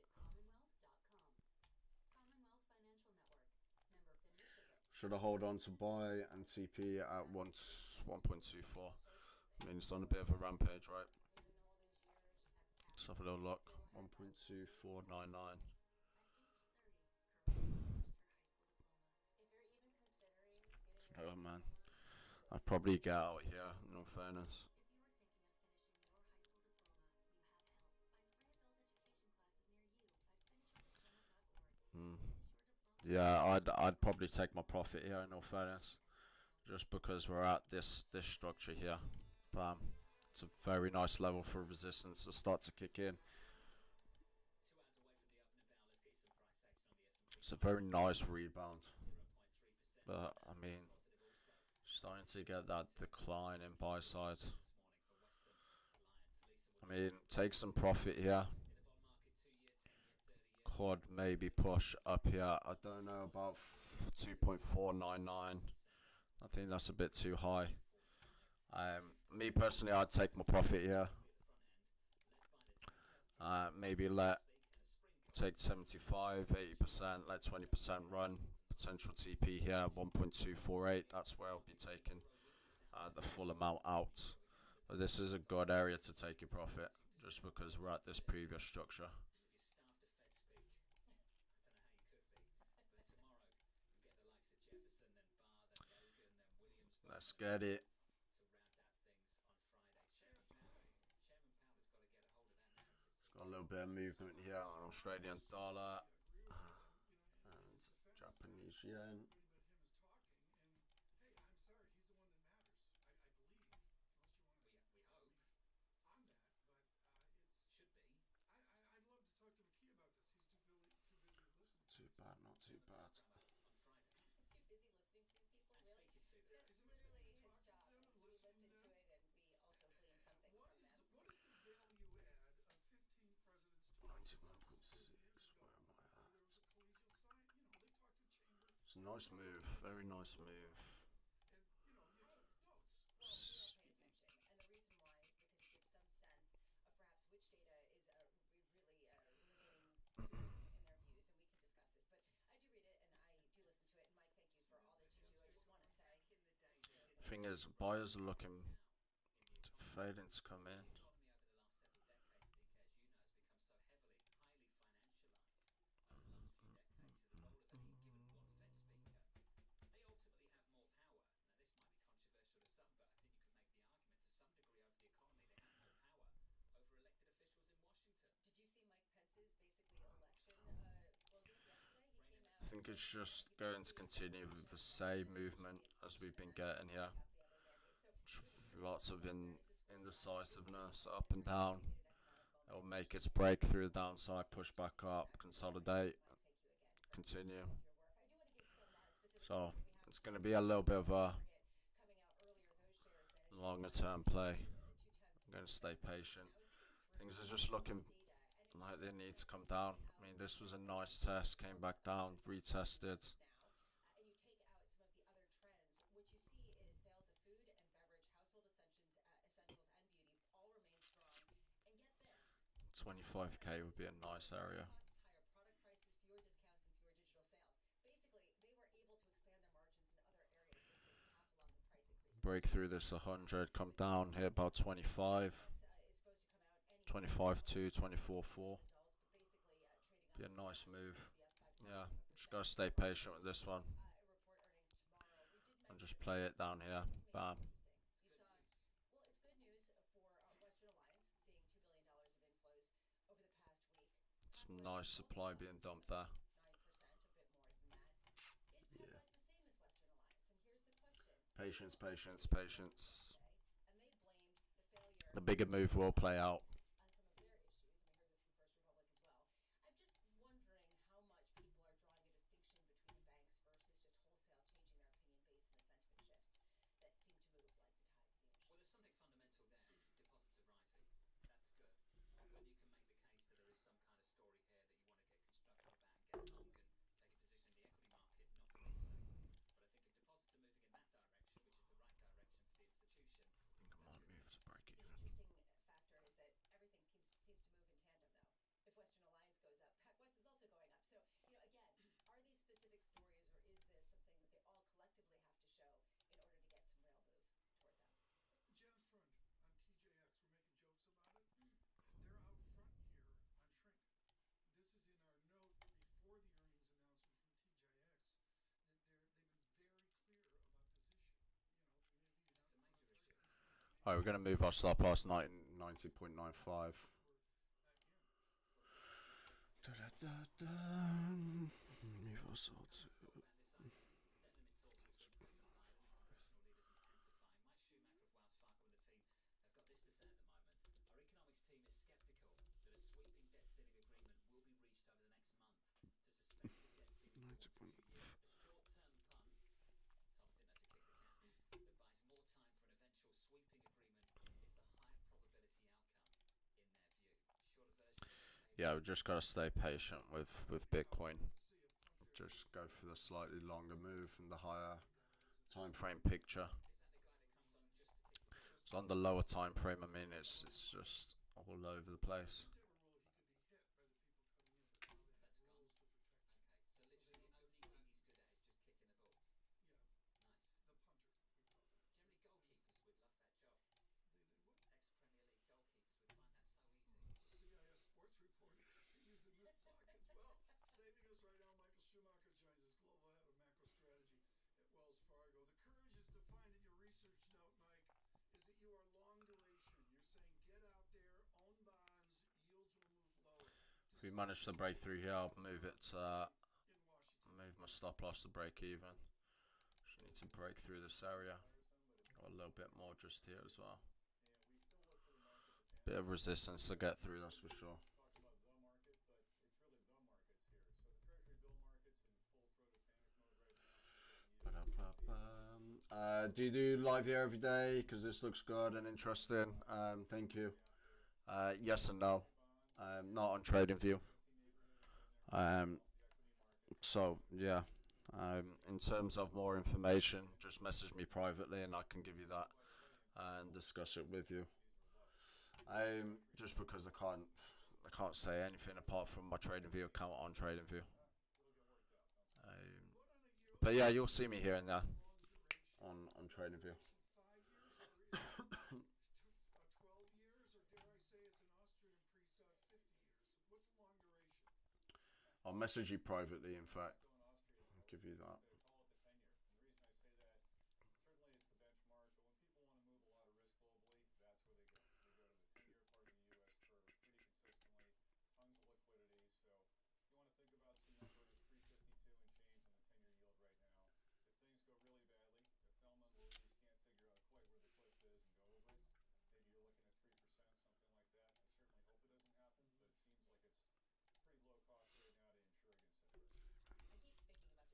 Should I hold on to buy and TP at 1.24? I mean, it's on a bit of a rampage, right? Let's have a little look. 1.2499. Oh man, I'd probably get out here, in all fairness. If you are thinking of finishing your high school diploma, you have help. Find free adult education classes near you at finishyourdiploma.org. Finish your diploma. Yeah, I'd probably take my profit here, in all fairness, just because we're at this structure here. Bam. It's a very nice level for resistance to start to kick in. 2 hours away from the opening bell. Let's get some price action on the S&P. It's a very nice rebound, 0.3%. but I mean, starting to get that decline in buy side. This morning for Western Alliance. I mean, take some profit here. In the bond market, 2-year, 10-year, 30-year. Could maybe push up here. I don't know about 2.499. I think that's a bit too high. Me personally, I'd take my profit here. Maybe take 75, 80%, let 20% run. Potential TP here, 1.248. That's where I'll be taking the full amount out. But this is a good area to take your profit, just because we're at this previous structure. If you're staffed at Fed speak, I don't know how you could be. But tomorrow, you get the likes of Jefferson, then Barr, then Logan, then Williams. Let's get it. To round out things on Friday. Chairman Powell has got to get a hold of that narrative. Got a little bit of movement here on Australian dollar and Japanese yen. but him is talking, and hey, I'm sorry, he's the one that matters, I believe, unless you want to We hope. on that, but it's Should be. I'd love to talk to McKee about this. He's too busy listening. Too bad, not too bad. On Friday. Too busy listening to these people, And really? speaking to them. That's literally his job. them and We listen listen to to them. it and we also glean some things What from is them. what is the value add of 15 Nice move. Very nice move. And you took notes. Well, I pay attention, and the reason why is because it gives some sense of perhaps which data is really remaining conservative in their views, and we can discuss this. But I do read it and I do listen to it. And Mike, thank you for all that you do. I just want to say, Thing is, buyers are looking to fading to come in. The economy over the last several decades, DK, as you know, has become so highly financialized over the last few decades that the role of any given one Fed speaker, they ultimately have more power. Now, this might be controversial to some, but I think you could make the argument to some degree over the economy, they have more power over elected officials in Washington. did you see Mike Pence's basically election disclosing it yesterday? He came out. I think it's just going to continue with the same movement as we've been getting here. Got the other mandate. So Lots of there is a school of thought indecisiveness up and down. anticipated economic It'll bonus. make its break through the downside, push back up, consolidate, Mike, thank you again for continue. all of your work. I do want to give some specific So numbers. We have it's going to be a little bit of a target coming out earlier. Those shares managed longer term play. 2/10. I'm going to stay patient. I was digging through Things are just looking data, and it like they need to shows come that down. I mean, this was a nice test, came back down, retested. now, and you take out some of the other trends, what you see is sales of food and beverage, household essentials and beauty all remain strong. And get this, 25k would be a nice area. costs higher, product prices, fewer discounts, and fewer digital sales. Basically, they were able to expand their margins in other areas because they could pass along the price increases. Break through this 100, come down here about 25, Is supposed to come out any 25.2, 24.4. results, but basically trading Be a up nice move. the F5 Yeah, just gotta stay patient with this one report earnings tomorrow. We did and mention just play it down here. Bam. interesting. You saw, well, it's good news for Western Alliance seeing $2 billion of inflows over the past week. Some nice supply being dumped there. 9%, a bit more than that. Is PacWest the same as Western Alliance? And here's the question. Patience, patience, patience. And they blamed the failure The bigger move will play out. on some of their issues. And we heard this from First Republic as well. I'm just wondering how much people are drawing a distinction between the banks versus just wholesale changing their opinion based on the sentiment shifts that seem to move like the tides of the ocean. Well, there's something fundamental there. Deposits are rising. That's good. When you can make the case that there is some kind of story here that you want to get constructive about and get long and take a position in the equity market, not for me to say. But I think if deposits are moving in that direction, which is the right direction for the institution, I think I might move to break The even. interesting factor is that everything seems to move in tandem, though. If Western Alliance goes up, PacWest is also going up. So, again, are these specific stories, or is this something that they all collectively have to show in order to get some real move toward them? Jan Front on TJX, we're making jokes about it. They're out front here on shrink. This is in our note before the earnings announcement from TJX that they've been very clear about this issue. Maybe it's a major issue. Alright, we're going to move our stop loss 90.95. Move our stop to Talk about this idea. Debt limit talks between President Biden and congressional leaders intensifying. Mike Schumacher of Wells Fargo and the team have got this to say at the moment. Our economics team is skeptical that a sweeping debt ceiling agreement will be reached over the next month to suspend the debt ceiling for 2 years. A short-term punt, Tom, I think that's a kick the can, that buys more time for an eventual sweeping agreement is the higher probability outcome in their view. Shorter version. Yeah, we just gotta stay patient with Bitcoin. Just go for the slightly longer move and the higher time frame picture. Is that the guy that comes on just to kick the ball? So on the lower time frame, I mean, it's just all over the place. used to have a rule he could be hit by the people coming in, but now they have That's gone. rules to protect him. Okay, so literally the only thing he's good at is just kicking the ball. Yeah, Nice. the punter, we call that. Generally, goalkeepers would love that job. They would. Ex-Premier League goalkeepers would find that so easy. It's a CIS sports report continues in this block as well. Saving us right now, Michael Schumacher joins us, global head of macro strategy at Wells Fargo. The courage is defined in your research note, Mike, is that you are long duration. You're saying get out there, own bonds, yields will move lower. If we manage to break through here, I'll move it. In Washington. Move my stop loss to break even. Just need to break through this area. Got a little bit more just here as well. Bit of resistance to get through, that's for sure. Talked about the market, but it's really the markets here. So the Treasury bill market's in full-throated panic mode right now. Do you do live here every day? Because this looks good and interesting. Thank you. Yes and no. Not on TradingView. So yeah, In terms of more information, just message me privately and I can give you that and discuss it with you. Just because I can't say anything apart from my TradingView account on TradingView. But yeah, you'll see me here and there on TradingView. 12 years, or dare I say it's an Austrian preset 50 years? What's a long duration? I'll message you privately, in fact. I'll give you that. They call it the 10-year. And the reason I say that, certainly it's the benchmark, but when people want to move a lot of risk globally, that's where they go. They go to the 10-year part of the U.S. curve pretty consistently, tons of liquidity. So you want to think about some numbers, 352 and change on the 10-year yield right now. If things go really badly, if Thelma and Louise can't figure out quite where the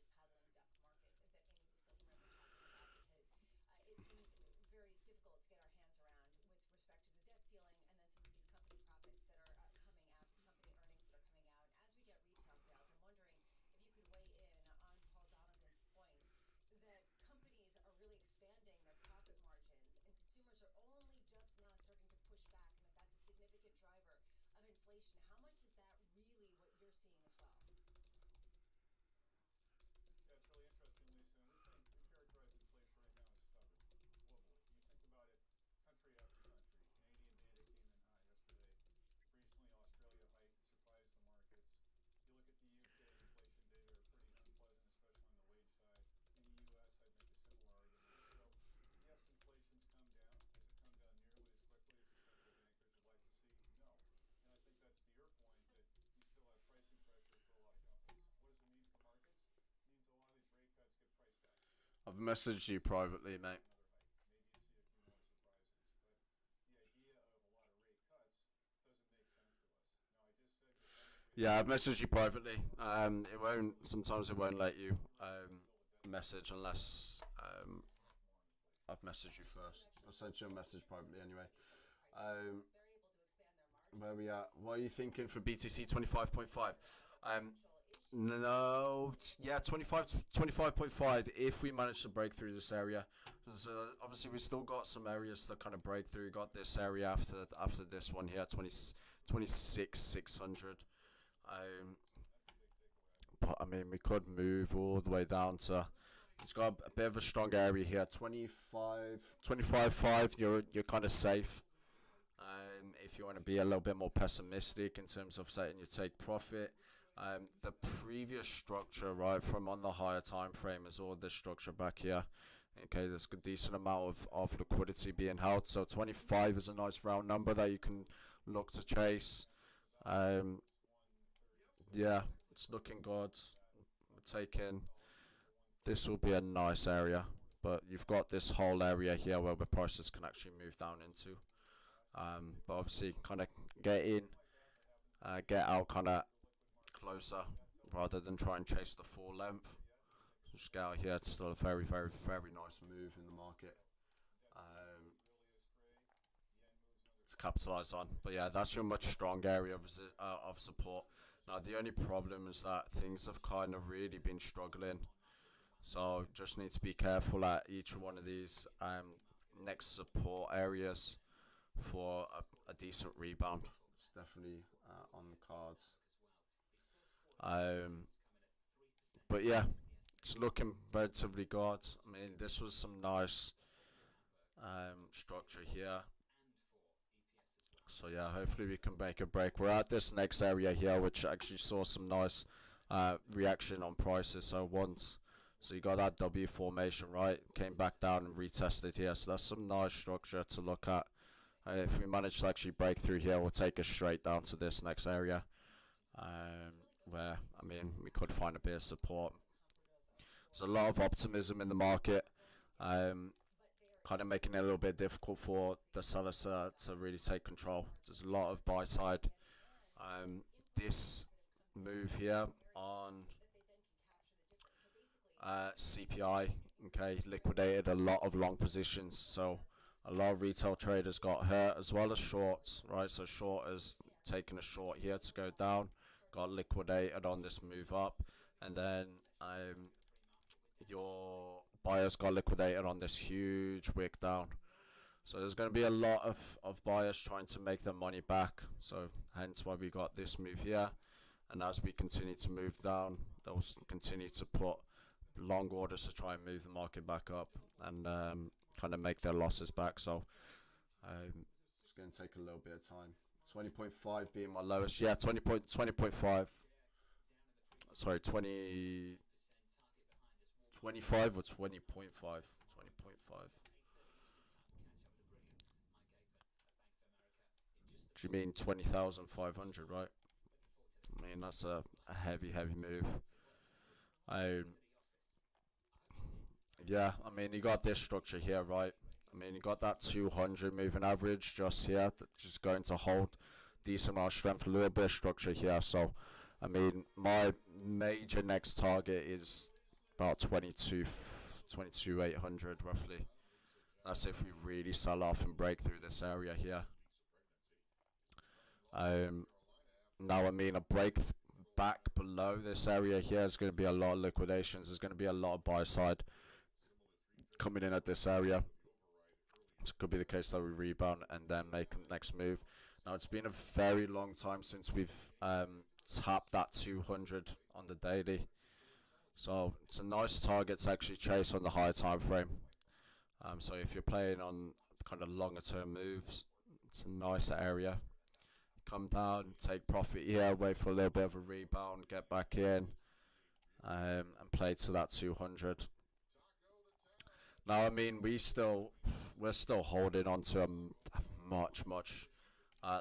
cliff is and go over it, maybe you're looking at 3%, something like that. I certainly hope it doesn't happen, but it seems like it's pretty low cost right now to insure against that risk. I keep thinking about this paddling duck market that Amy Silverman was talking about because it seems very difficult to get our hands around with respect to the debt ceiling and then some of these company profits that are coming out, these company earnings that are coming out. As we get retail sales, I'm wondering if you could weigh in on Paul Donovan's point that companies are really expanding their profit margins and consumers are only just now starting to push back and that's a significant driver of inflation. How much is that really what you're seeing as well? Yeah, it's really interesting, Lisa. And we characterize inflation right now as stubborn globally. You think about it, country after country. Canadian data came in high yesterday. Recently, Australia hiked, surprised the markets. You look at the UK, inflation data are pretty unpleasant, especially on the wage side. In the US, I'd make a similar argument. So, yes, inflation's come down. Has it come down nearly as quickly as the central bankers would like to see? No. And I think that's to your point that you still have pricing pressure for a lot of companies. What does it mean for markets? It means a lot of these rate cuts get priced out. I've messaged you privately, mate. Another hike. Maybe you see a few more surprises. But the idea of a lot of rate cuts doesn't make sense to us. Now, I just said with any rate Yeah, I've messaged you privately. It won't. Sometimes it won't let you message unless I've messaged you first. I sent you a message privately anyway. They're able to expand their margins. Where we at? What are you thinking for BTC 25.5? No, yeah, 25.5 if we manage to break through this area. So obviously we still got some areas to kind of break through. Got this area after this one here, 26,600. But I mean we could move all the way down to. It's got a bit of a strong area here, 25.5. You're kind of safe. If you want to be a little bit more pessimistic in terms of setting your take profit. The previous structure, right, from on the higher time frame is all this structure back here. Okay, there's a decent amount of liquidity being held. So 25 is a nice round number that you can look to chase. Yeah, it's looking good. We're taking. This will be a nice area, but you've got this whole area here where the prices can actually move down into. But obviously, kind of get out kind of closer rather than try and chase the full length. So just get out here. It's still a very, very, very nice move in the market to capitalize on. But yeah, that's your much stronger area of support. Now the only problem is that things have kind of really been struggling. So just need to be careful at each one of these next support areas for a decent rebound. It's definitely on the cards. But yeah, it's looking relatively good. I mean, this was some nice structure here. So yeah, hopefully we can make a break. We're at this next area here, which actually saw some nice reaction on prices. So you got that W formation, right? Came back down and retested here. So that's some nice structure to look at. If we manage to actually break through here, we'll take us straight down to this next area. Where, I mean, we could find a bit of support. There's a lot of optimism in the market. Kind of making it a little bit difficult for the sellers to really take control. There's a lot of buy side. This move here on CPI, okay, liquidated a lot of long positions. So a lot of retail traders got hurt as well as shorts, right? So short has taken a short here to go down, got liquidated on this move up, and then your buyers got liquidated on this huge wick down. So there's going to be a lot of buyers trying to make their money back. So hence why we got this move here. And as we continue to move down, they'll continue to put long orders to try and move the market back up and kind of make their losses back. So it's going to take a little bit of time. 20.5 being my lowest. Yeah, 20.5. Sorry, 25 or 20.5. 20.5. Do you mean 20,500, right? I mean, that's a heavy move. Um, yeah, I mean, you got this structure here, right? I mean, you got that 200 moving average just here, just going to hold decent amount of strength, a little bit of structure here. So, I mean, my major next target is about 22,800 roughly. That's if we really sell off and break through this area here. Now, I mean, a break back below this area here is going to be a lot of liquidations. There's going to be a lot of buy side coming in at this area. It could be the case that we rebound and then make the next move. Now, it's been a very long time since we've tapped that 200 on the daily. So it's a nice target to actually chase on the higher time frame. So if you're playing on kind of longer term moves, it's a nice area. Come down, take profit here, wait for a little bit of a rebound, get back in, and play to that 200. Now, I mean, we're still holding on to a much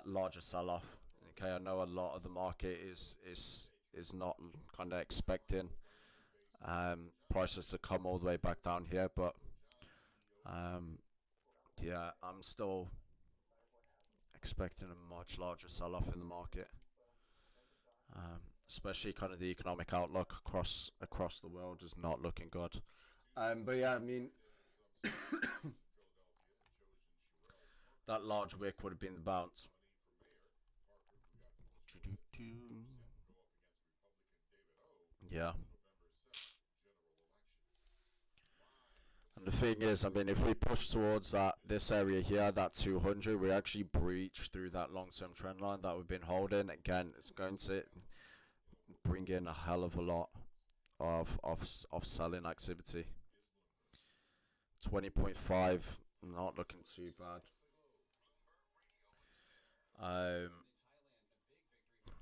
larger sell-off. Okay, I know a lot of the market is not kind of expecting prices to come all the way back down here, but yeah, I'm still expecting a much larger sell-off in the market, especially kind of the economic outlook across the world is not looking good. But yeah, I mean, that large wick would have been the bounce. Yeah. And the thing is, I mean, if we push towards this area here, that 200, we actually breach through that long-term trend line that we've been holding. Again, it's going to bring in a hell of a lot of selling activity. 20.5, not looking too bad.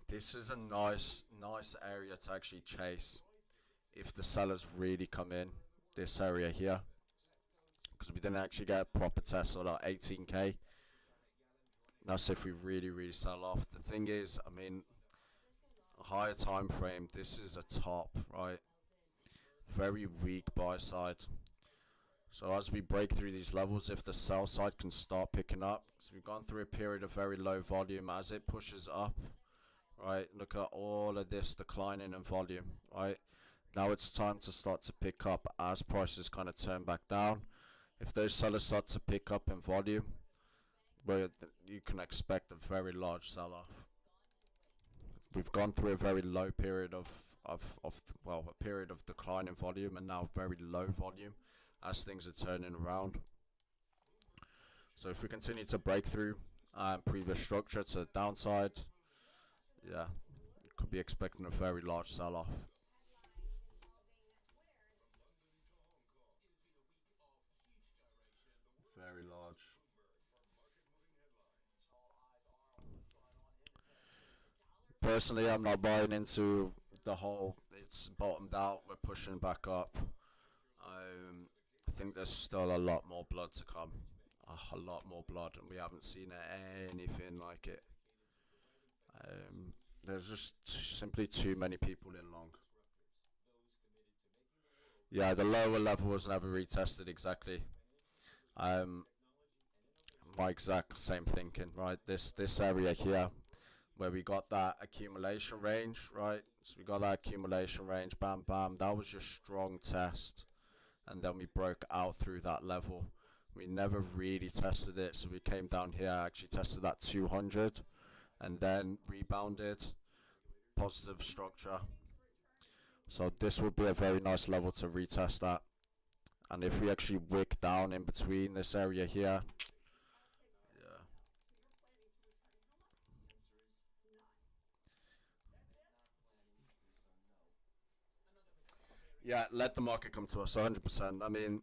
This is a nice area to actually chase if the sellers really come in this area here, because we didn't actually get a proper test on our 18k. That's if we really sell off. The thing is, I mean, a higher time frame, this is a top, right? Very weak buy side. So as we break through these levels, if the sell side can start picking up, so we've gone through a period of very low volume. As it pushes up, right, look at all of this declining in volume, right? Now it's time to start to pick up as prices kind of turn back down. If those sellers start to pick up in volume, where you can expect a very large sell-off. We've gone through a very low period of a period of decline in volume, and now very low volume as things are turning around. So if we continue to break through previous structure to the downside, yeah, could be expecting a very large sell-off. Very large. Personally, I'm not buying into the whole it's bottomed out, we're pushing back up. I think there's still a lot more blood to come. A lot more blood, and we haven't seen anything like it. There's just simply too many people in long. Yeah, the lower level was never retested exactly. My exact same thinking, right? This area here, where we got that accumulation range, right? So we got that accumulation range, bam, bam. That was your strong test, and then we broke out through that level. We never really tested it, so we came down here, actually tested that 200, and then rebounded, positive structure. So this would be a very nice level to retest that. And if we actually wick down in between this area here, yeah, yeah, let the market come to us 100%. I mean,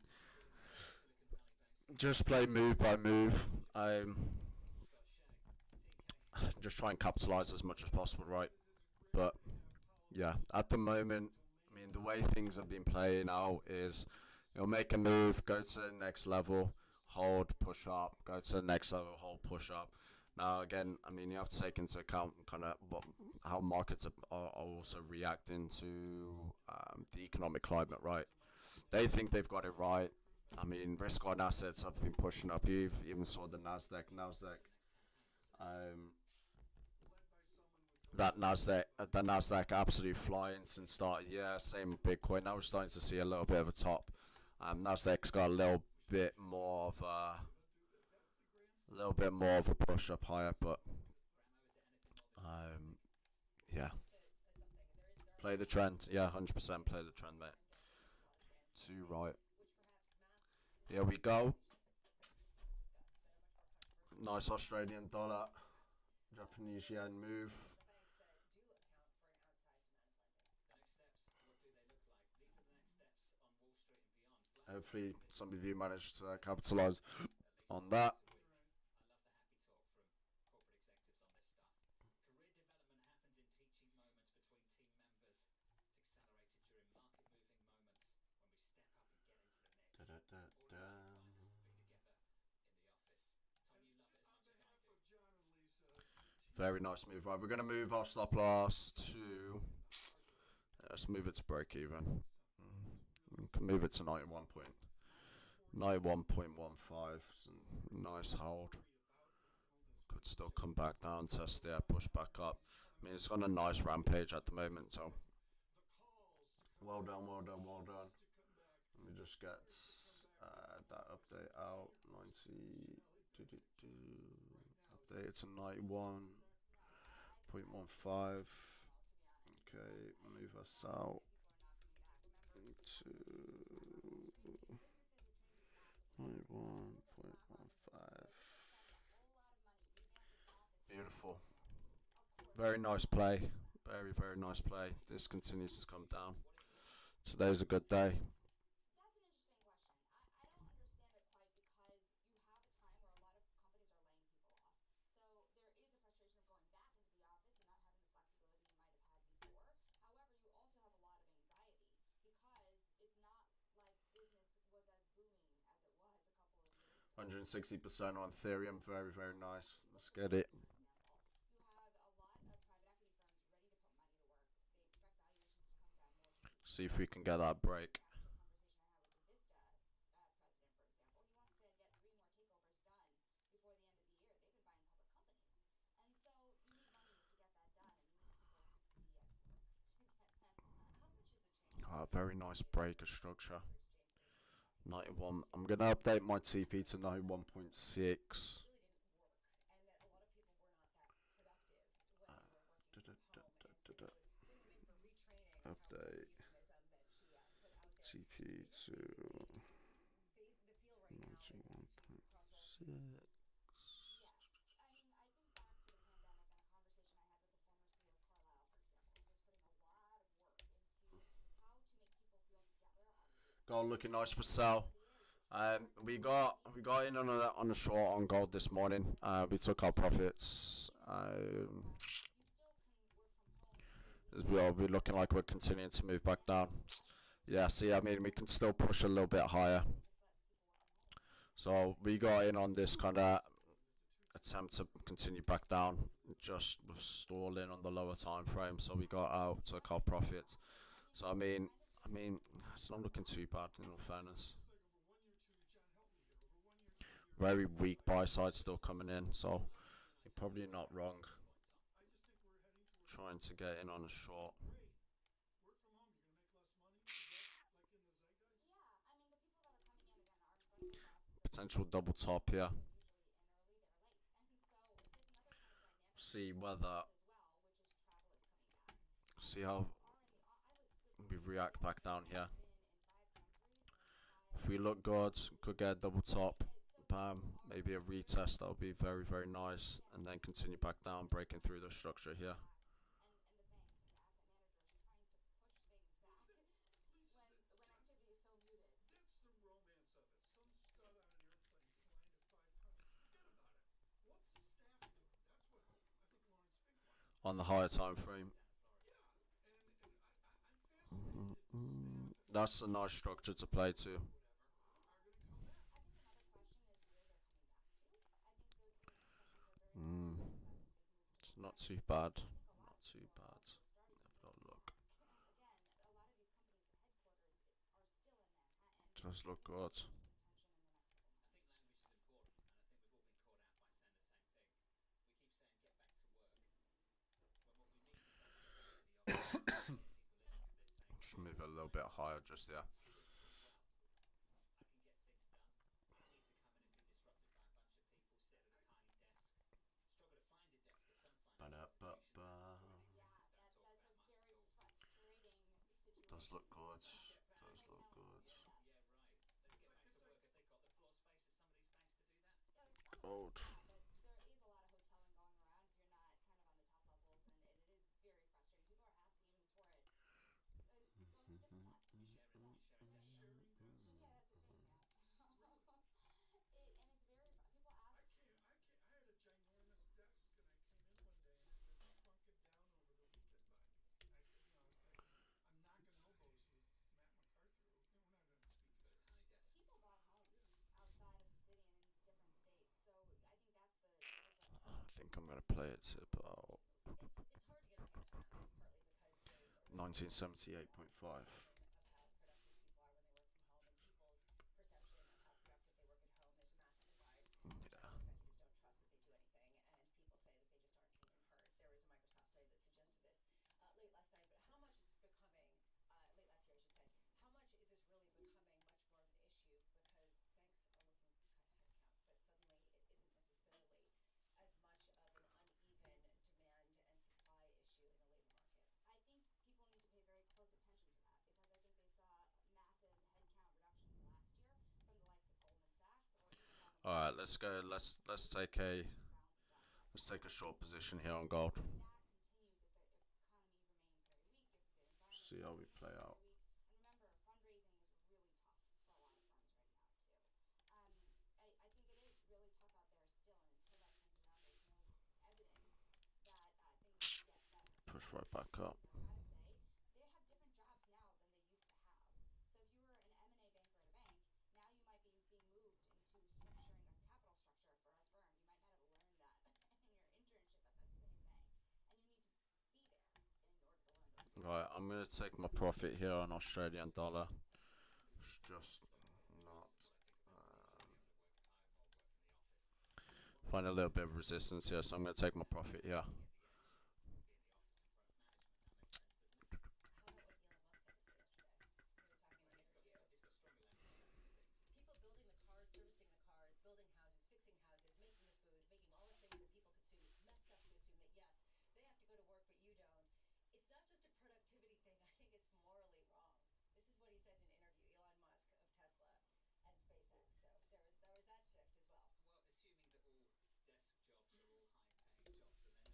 just play move by move. Just try and capitalize as much as possible, right? But yeah, at the moment, I mean, the way things have been playing out is you'll make a move, go to the next level, hold, push up, go to the next level, hold, push up. Now, again, I mean, you have to take into account kind of how markets are also reacting to the economic climate, right? They think they've got it right. I mean, risk on assets have been pushing up. You even saw the Nasdaq. Um, the Nasdaq absolutely flying since start of the year. Same with Bitcoin. Now we're starting to see a little bit of a top. Nasdaq's got a little bit more of a push up higher, but um, yeah, play the trend. Yeah, 100% play the trend, mate. Too right. Here we go. Nice Australian dollar, Japanese yen move. Hopefully, some of you managed to capitalize on that. Very nice move. Right, we're going to move our stop loss to. Let's move it to break even. We can move it to 91.15. Nice hold. Could still come back down, test there, push back up. I mean, it's on a nice rampage at the moment, so well done, well done, well done. Let me just get that update out. 90. Update to 91.15. Okay, move us out to 91.15. Beautiful. Very nice play. Very, very nice play. This continues to come down. Today's a good day. It's 160% on Ethereum. Very, very nice. Let's get it. See if we can get that break. Very nice break of structure. 91. I'm going to update my TP to 91.6. Update TP to 91.6. Gold looking nice for sell. We got in on a short on gold this morning. We took our profits. We'll be looking like we're continuing to move back down. Yeah, see, I mean, we can still push a little bit higher. So we got in on this kind of attempt to continue back down, just stalling on the lower time frame. So we got out, took our profits. So I mean, it's not looking too bad in all fairness. Very weak buy side still coming in, so you're probably not wrong. Trying to get in on a short. Potential double top here. See whether. See how We react back down here. been in 5 countries and If we look good, could get a double top. Bam, maybe a retest. That would be very, very nice. And then continue back down, breaking through the structure here. and the banks and the asset managers trying to push things back Lisa, when activity is so muted. that's the romance of it. Some stud on an airplane flying to 5 countries. Forget about it. What's the staff doing? That's what I think Lawrence Fink wants to On the know. higher time frame. Yeah, and I'm fascinated if the staff, if the That's a nice managers, structure to the play owners, to. or whatever, are going to come back. I think another question is where they're coming back to. I think those discussions are very Mm, valid about this big move to it's not Dubai. too bad. I think a lot Not of too people are bad. also starting to Have look a look. back. And again, a lot of these companies, the headquarters are still in Manhattan. Does look I think we'll good. see some tension in the next couple I think months. language is important, and I think we've all been caught out by saying the same thing. We keep saying get back to work, when what we mean to say is get back to the office. And I get people listening to this saying, Just well, move why it a is little that bit higher, important? just yeah. I'm with you. Well, I can get things done. I don't need to come in and be disrupted by a bunch of people sitting at a tiny desk. Struggle to find a desk at some financial institutions. That's a story the Yeah, executives don't talk that's a about much at very all. frustrating Does situation. look good. Get back. Does They're look telling good. the Yeah, desks. yeah, right. Let's It's get like back to it's like work. Have they got the floor space at some of these banks to do that? Some do, Gold. yeah, but there is a lot of hoteling going around if you're not kind of on the top levels, and it is very frustrating. People are asking for it, going to different desks. You sharing That, you're sharing desks. yeah, that's the thing, Matt. Really? And it's very people ask. I had a ginormous desk, and I came in one day, and it had been shrunken down over the weekend by me. I'm knocking elbows with Matt MacArthur. We're not going to speak You've got a tiny desk. People bought homes Yeah. outside of the city and in different states, so I think that's the difference. I think I'm gonna play it to about It's hard to get our hands around this, partly because there's a real 1978.5. perception of how productive people are when they work from home, and people's perception of how productive they work at home. There's a massive divide. Yeah. Generally, executives don't trust that they do anything, and people say that they just aren't seen and heard. There was a Microsoft study that suggested this late last night. But how much is this becoming? Late last year, I should say. How much is this really becoming much more of an issue because banks are looking to cut headcount, but suddenly it isn't necessarily as much of an uneven demand and supply issue in the labor market? I think people need to pay very close attention to that because I think they saw massive headcount reductions last year from the likes of Goldman Sachs or even Morgan All right, Stanley. let's go. Let's take Rounds of job cuts. a short position here on gold. If that continues, if the economy remains very weak, if the environment See how we remains play very out. weak, and remember, fundraising is really tough for a lot of firms right now too. Um, I think it is really tough out there still, and until that turns around, there's no evidence that things will get better. Push Now, right some back up. companies, I gotta say, they have different jobs now than they used to have. So if you were an M&A banker at a bank, now you might be being moved into structuring a capital structure for a firm. You might not have learned that in your internship at that same bank, and you need to be there in order to learn those skills. Right, I'm gonna take my profit here on Australian dollar. It's just not. That's what I think about when you say be able to work at home or work from the office. Find a little bit of resistance here, so I'm gonna take my profit here. To get the edge, be in the office in front of management. That makes sense, doesn't it? How about what Elon Musk had to say yesterday when he was talking in Well, an interview? he's got stronger language about these things. People building the cars, servicing the cars, building houses, fixing houses, making the food, making all the things that people consume. It's messed up to assume that, yes, they have to go to work, but you don't. It's not just a productivity thing. I think it's morally wrong. This is what he said in an interview, Elon Musk of Tesla and SpaceX. So there was that shift as well. Well, assuming that all desk jobs are all high-paying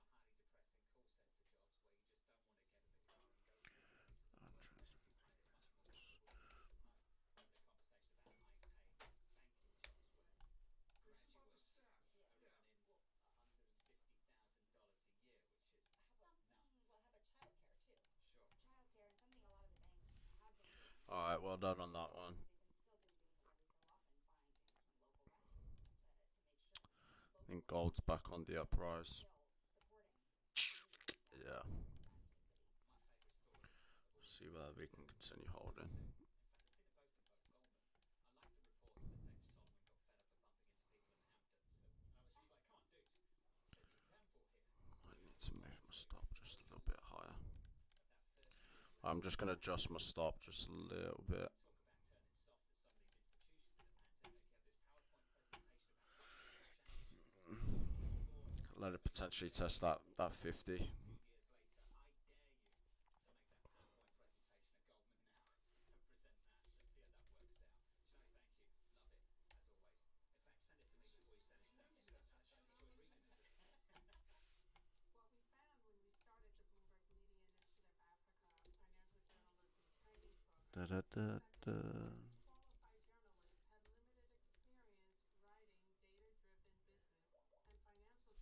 jobs, and they're not. Some of them are highly depressing call center jobs where you just don't want to get in the car and go to the places to work. You find it much more comfortable to work from home. Having a conversation about high-paid banking jobs where This is about the graduates staff. Yeah. are Yeah. earning $150,000 a year, which is Something, Well, how about childcare too? sure. childcare, and something a lot of the banks have been doing. All right, well done on that one. They've been still been doing it every so often, buying things from local restaurants to make sure I local think gold's back on the uprise. still supporting the needs of Yeah. back to the city. My favourite story of all See this whether we can continue holding. In fact, I think they're both from Goldman. I like the reports that David Solomon got fed up of bumping into people in the Hamptons. And I was just like, come on, dude, set the example here. I need to move my stop just a little bit higher. Of that first year of I'm just gonna adjust my stop just a little bit. talk about turning soft at some of these institutions in a pandemic. You have this PowerPoint presentation about financial change. Let it potentially test that 50. 2 years later, I dare you to make that PowerPoint Da, da, da, da. Qualified journalists had limited experience writing data-driven business and financial stories.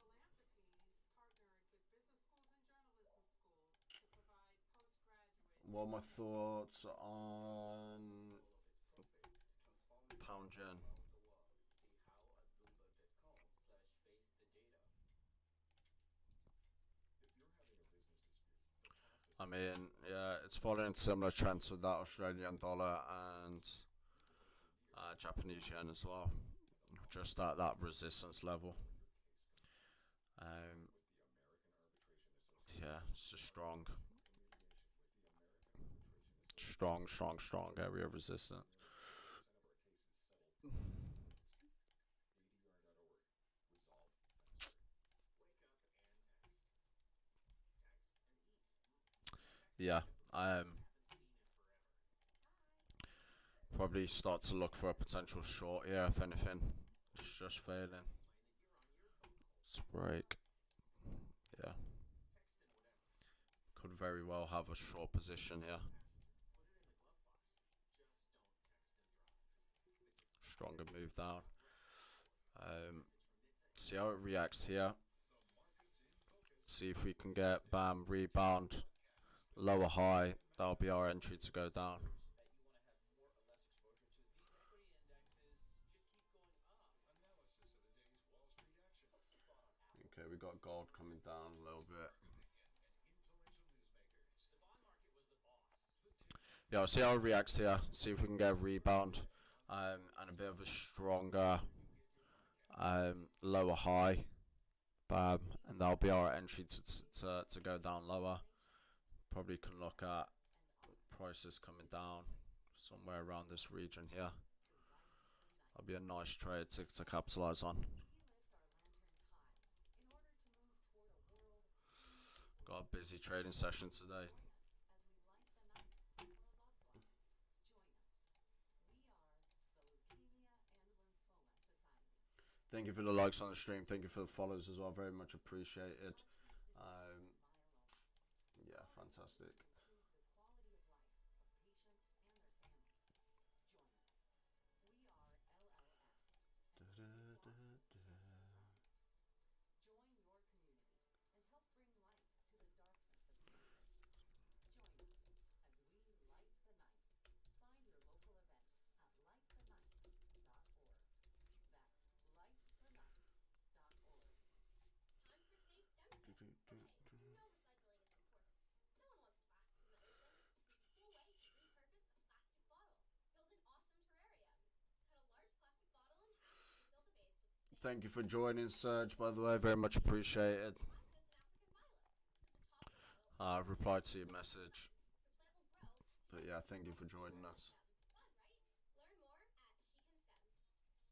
Bloomberg Philanthropies partnered with business schools and journalism schools to provide postgraduate What are my education. thoughts on Scale up its profit to transform its pound business yen? around the world. See how at bloomberg.com/face the data. If you're having a business dispute, the process I mean, yeah, it's following similar trends with that Australian dollar and Japanese yen as well. Just at that resistance level. before your case commences. Um, With the American Arbitration yeah, Association. it's just strong, For mediation with the American Arbitration Association. strong area of resistance. Nearly 80% of our cases settled within 2 weeks. ADR.org. Resolve faster. Wake up and text. Text and eat. Yeah, Haven't seen in forever. probably start to look for a potential short. Yeah, if anything, it's just failing. Complain that you're on your phone calls. It's break. Yeah, Texting whatever. could very well have a short position here. Passenger. Put it in the glove box. Just don't text and drive. Visit Stronger move smartphones.com down. for reference. Um, Message from Nitsa see how it reacts here. The market's in focus. See if we can get bam rebound, lower high. That'll be our entry to go down. that you want to have more or less exposure to. These equity indexes just keep going up. Analysis of the day's Wall Street action. What's the thought on Apple? Okay, we got gold coming down a little bit. And influential newsmakers. The bond market was the boss. The tip. Yeah, I'll see how it reacts here. See if we can get a rebound and a bit of a stronger lower high. Bam, and that'll be our entry to go down lower. Probably can look at prices coming down somewhere around this region here. That'll be a nice trade to capitalize on. We lift our lanterns high in order to move toward a world free Got a busy trading session today. as we light the night for a loved one. Join us. We are the Leukemia and Lymphoma Society. Thank you for the likes on the stream. Thank you for the follows as well. Very much appreciated. Yeah, fantastic. Improve the quality of life of patients and their families. Join us. We are LLS. Join your community and help bring light to the darkness of cancer. Join us as we light the night. Find your local event at lightthenight.org. That's lightthenight.org. Time for today's STEM tip. Okay, you know recycling is important. No one wants plastic in the ocean. There's a cool way to repurpose a plastic bottle. Build an awesome terrarium. Cut a large plastic bottle in half and fill the base with the same Thank you for joining, Serge, by the way. Very much appreciated. onto an African violet. Top the bottle. I've replied to your message. Your plant will grow. But yeah, thank you for joining us. Fun, right? Learn more at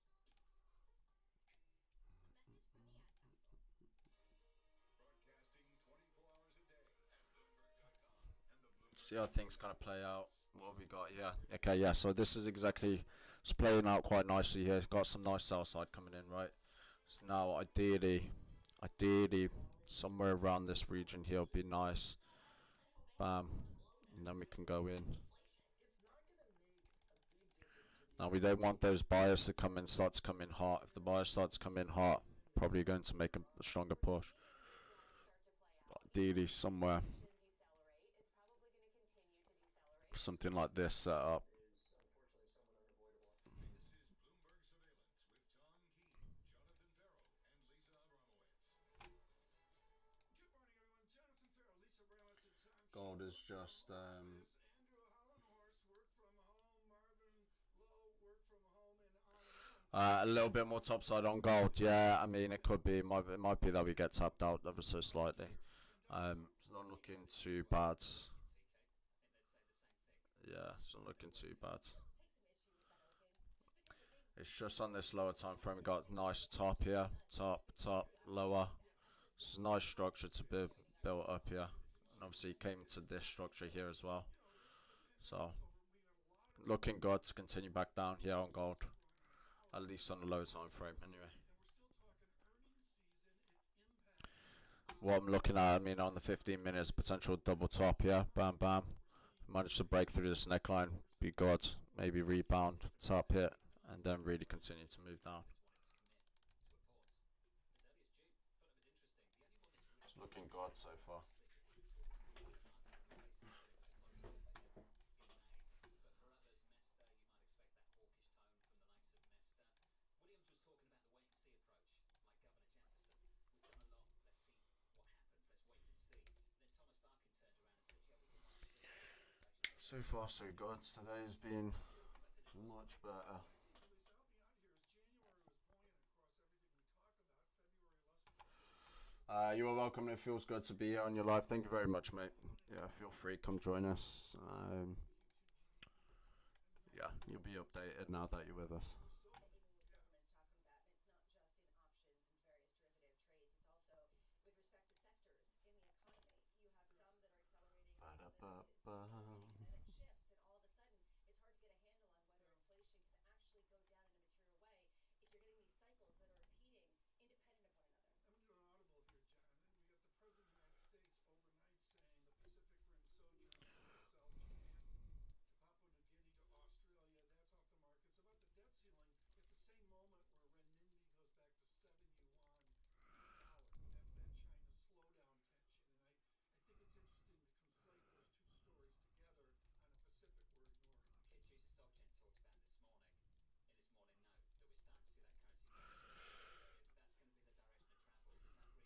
She Can STEM. A message from the Ad Council. Broadcasting 24 hours a day at Bloomberg.com and the Bloomberg. See how things kind of play out. What have we got? Yeah. Okay, yeah. So this is exactly, it's playing out quite nicely here. It's got some nice sell side coming in, right? So now, ideally, somewhere around this region here would be nice. Bam. And then we can go in. Now we don't want those buyers to come in, start to come in hot. If the buyers start to come in hot, probably going to make a stronger push. Ideally, somewhere, something like this set up. This is Bloomberg Surveillance with Tom Keene, Jonathan Farrow, and Lisa Abramowitz. Good morning, everyone. Jonathan Farrow, Lisa Abramowitz, and Tom Keene. Gold is just Andrew Hollenhorst, work from home. Marvin Lowe, work from home, and on and on. A little bit more topside on gold. Yeah, I mean it could be. It might be that we get tapped out ever so slightly. It's not looking too bad. Yeah, it's not looking too bad. It's just on this lower time frame. We got nice top here, top, lower. It's a nice structure to be built up here, and obviously it came to this structure here as well. So looking good to continue back down here on gold, at least on the low time frame anyway. What I'm looking at, I mean, on the 15 minutes, potential double top here, bam, bam. manage to break through this neckline, be good, maybe rebound, top hit, and then really continue to move down. It's looking good so far. So far, so good. Today's been much better. So they help me out here. As January was buoyant across everything we talk about, February less buoyant. You are welcome. It feels good to be here on your live. Thank you very much, mate. Yeah, feel free. Come join us. Yeah, you'll be updated now that you're with us. That Amy was Silverman's talking about, and it's not just in options and various derivative trades. It's also with respect to sectors in the economy. You have some that are accelerating, some that decelerating, and then it shifts, and all of a sudden, it's hard to get a handle on whether inflation can actually go down in a material way if you're getting these cycles that are repeating independent of one another. I'm going to do an audible here, John. And we got the President of the United States overnight saying the Pacific Rim sojourn from South Japan to Papua New Guinea to Australia, that's off the markets. About the debt ceiling, at the same moment where renminbi goes back to 7 yuan to the dollar, that China slowdown tension. And I think it's interesting to conflate those two stories together on a Pacific we're ignoring. Kit Juicer Solgen talked about this morning, in his morning note, that we're starting to see that currency pressure. If that's going to be the direction of travel, does that breathe some life back into the US dollar? Again, we've seen just a little bit of that over the last week against the euro.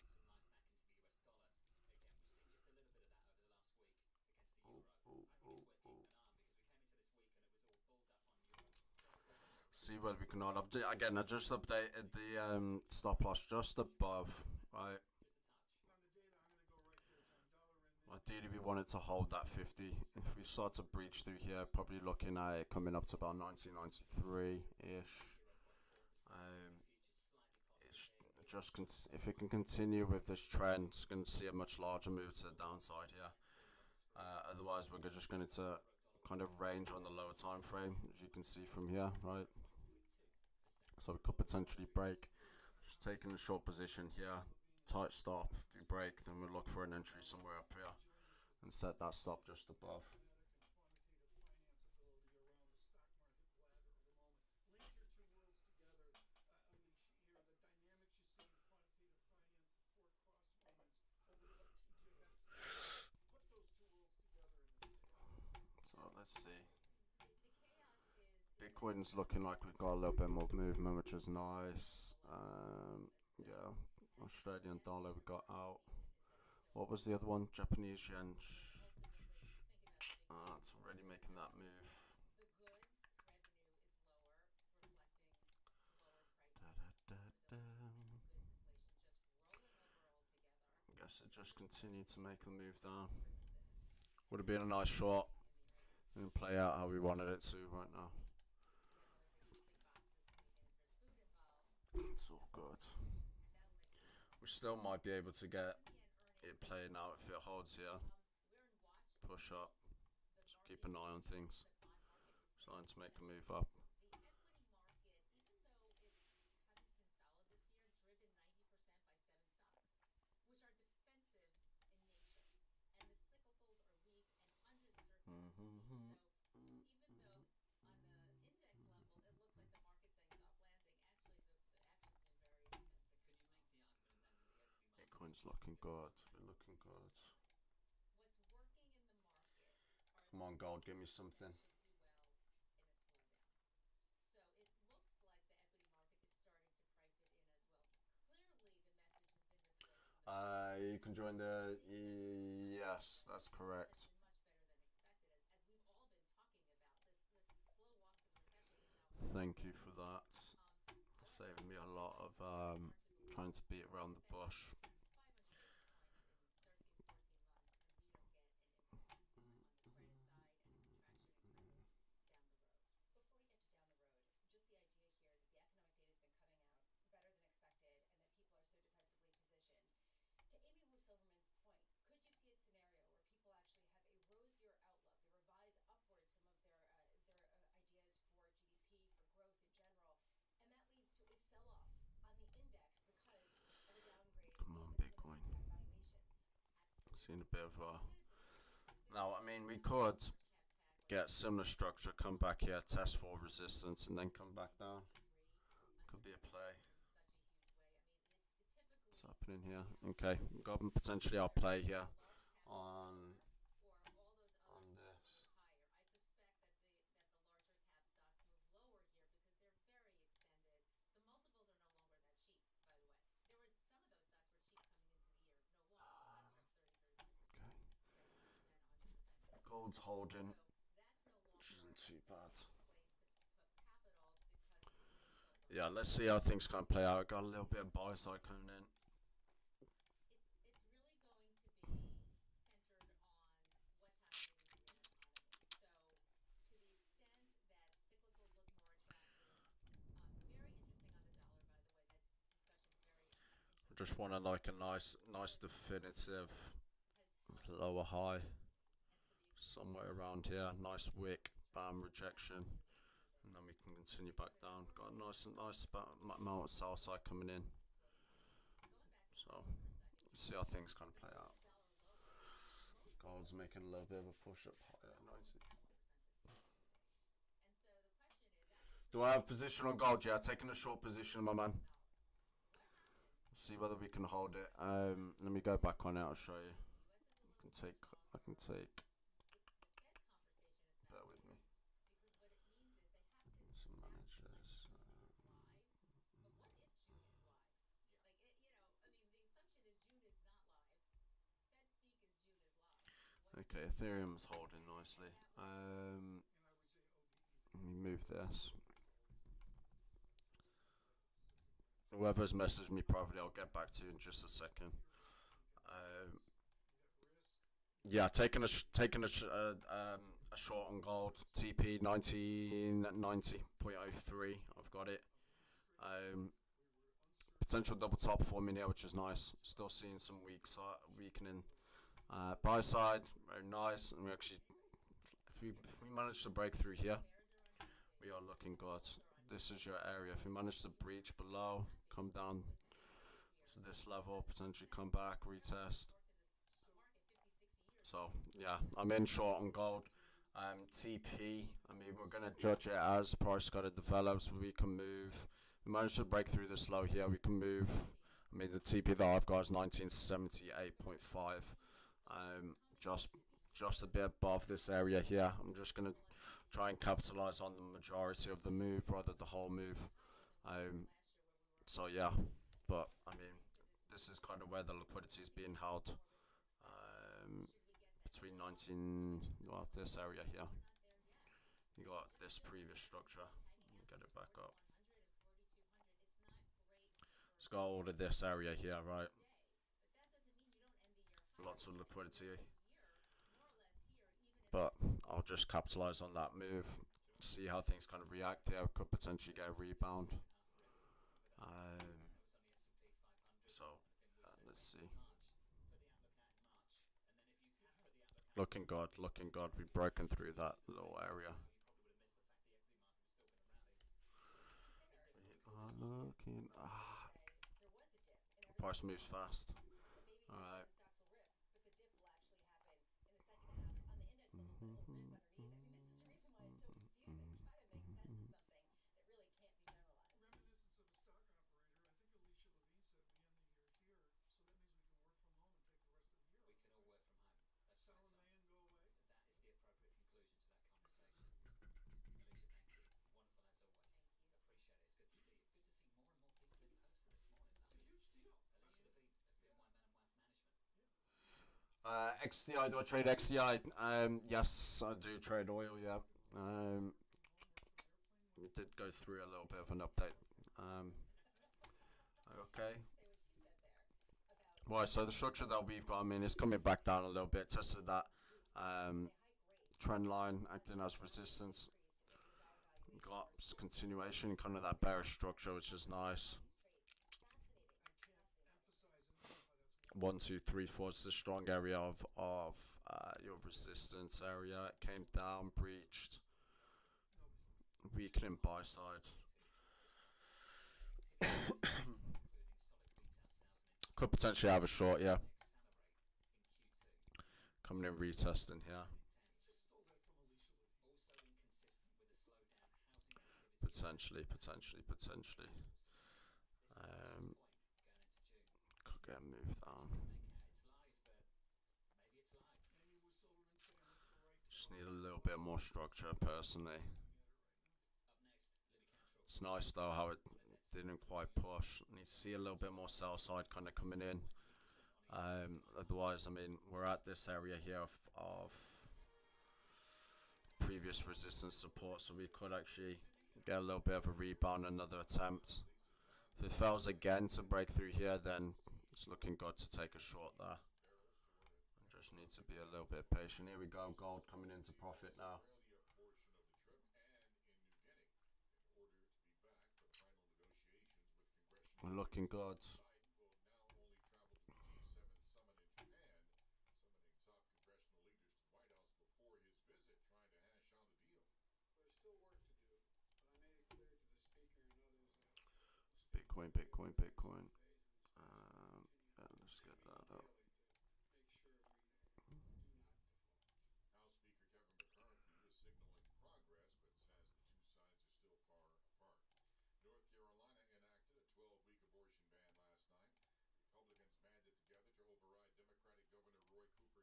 I think it's worth keeping an eye on because we came into this week and it was all bulled up on euro. See what we can all have. Again, I just updated the stop loss just above. Right. On the data, I'm going to go right there, John. Dollar renminbi. Ideally, we want it to hold that 50. If we start to breach through here, probably looking at it coming up to about 1993-ish. It's just if it can continue with this trend, it's going to see a much larger move to the downside here. Otherwise, we're just going to kind of range on the lower time frame, as you can see from here, right? So we could potentially break. Just taking a short position here, tight stop. If we break, then we'll look for an entry somewhere up here and set that stop just above. Kinetic and quantitative finance ability around the stock market blather of the moment. Link your two worlds together, Alicia, here. The dynamics you see in quantitative finance, the four cross moments over what TJ had to say. Put those two worlds together in this chaos. So let's see. The chaos is Bitcoin's looking like we've got a little bit more movement, which is nice. Yeah, Australian dollar we got out. What was the other one? Japanese yen. It's already making that move. the goods revenue is lower, reflecting lower prices. Da-da-da-da. Goods inflation just rolling over altogether. I guess it just continued to make a move down. Would have been a nice shot. Didn't play out how we wanted it to right now. We have another big box this week, and if there's food involved, It's all good. that'll make it work. We still might be able to get Indian it playing out if it holds here. we're in watch. Push up. The So keep an eye on things. the bond market is Starting to make a move up. the equity market, even though it has been solid this year, driven 90% by 7 stocks, which are defensive in nature. And the cyclicals are weak, and under the surface it's weak. So even though on the index level it looks like the market's saying soft landing, actually the action's been very defensive. Could you make the argument then that the equity market Bitcoin's looking good. We're looking good. What's working in the market are Come on, gold, give me something. do well in a slowdown. So it looks like the equity market is starting to price it in as well. Clearly, the message has been this way from the You can join the. Yes, that's correct. been much better than expected, as we've all been talking about. This slow walk to the recession is now. Thank you for that. Saving me a lot of trying to beat around the bush. 500 basis points in 13, 14 months, and we don't get an impact on the credit side and a contraction in credit down the road. Before we get to down the road, just the idea here that the economic data has been coming out better than expected and that people are so defensively positioned. To Amy Wu Silverman's point, could you see a scenario where people actually have a rosier outlook, they revise upwards some of their ideas for GDP, for growth in general, and that leads to a sell-off on the index because of a downgrade Come on, in Bitcoin. valuations? Absolutely. Seeing a bit of If we did a deflation like this, Now, I mean, we could. get similar structure, come back here, test for resistance, and then come back down. Could be a play. What's happening here? Okay, got potentially our play here on this. Gold's holding, which isn't too bad. Yeah, let's see how things kind of play out. Got a little bit of buy side coming in. Just want to like a nice definitive lower high somewhere around here. Nice wick, bam, rejection, and then we can continue back down. Got a nice amount of sell side coming in. So see how things kind of play out. Gold's making a little bit of a push up higher, 90. Do I have position on gold? Yeah, taking a short position, my man. See whether we can hold it. Let me go back on it. I'll show you. I can take. Bear with me. Let's manage this. Okay, Ethereum's holding nicely. Let me move this. Whoever's messaged me probably I'll get back to you in just a second. Yeah, taking a short on gold. TP 1990.03. I've got it. Potential double top forming here, which is nice. Still seeing some weakening. Buy side, very nice. And we actually, if we manage to break through here, we are looking good. This is your area. If we manage to breach below, come down to this level, potentially come back, retest. So yeah, I'm in short on gold. TP, I mean, we're gonna judge it as price got to develop, so we can move. We managed to break through this low here. We can move. I mean, the TP that I've got is 1978.5. Just a bit above this area here. I'm just gonna try and capitalize on the majority of the move rather the whole move. So yeah, but I mean, this is kind of where the liquidity is being held. Between 19, well, this area here. You got this previous structure. Let me get it back up. Let's go all of this area here, right? Lots of liquidity. But I'll just capitalize on that move. See how things kind of react here. Could potentially get a rebound. So let's see. Looking good, looking good. We've broken through that little area. We are looking. Price moves fast. Alright. Reminiscence of a stock operator. I think Alicia Levine said we end the year here, so that means we can work from home and take the rest of the year We off. can all work from home. That's Sell right, in Tom. May and go away. That is the appropriate conclusion to that conversation. Alicia, thank you. Wonderful as always. Appreciate it. It's good to see you. Good to see more and more people in person this morning. It's a huge deal. Alicia Levine, BNY Man and Wealth Management. XTI, do I trade XTI? Yes, I do trade oil, yeah. We did go through a little bit of an update. Okay. Right, so the structure that we've got, I mean, it's coming back down a little bit. Tested that trend line, acting as resistance. Got continuation, kind of that bearish structure, which is nice. I can't emphasize enough how that's 1, 2, 3, 4 is the strong area of your resistance area. It came down, breached, weakening buy side. Could potentially have a short, yeah. Coming in retesting here. Just stole that from Alicia Levine. Potentially. Um, could get a move down. Just need a little bit more structure, personally. It's nice though how it didn't quite push. Need to see a little bit more sell side kind of coming in. Otherwise, I mean, we're at this area here of previous resistance support, so we could actually get a little bit of a rebound, another attempt. If it fails again to break through here, then it's looking good to take a short there. Just need to be a little bit patient. Here we go, gold coming into profit now. We're looking good. There's still work to do, but I made it clear to the speaker and others that Bitcoin. Yeah, let's get that up. daily to make sure we do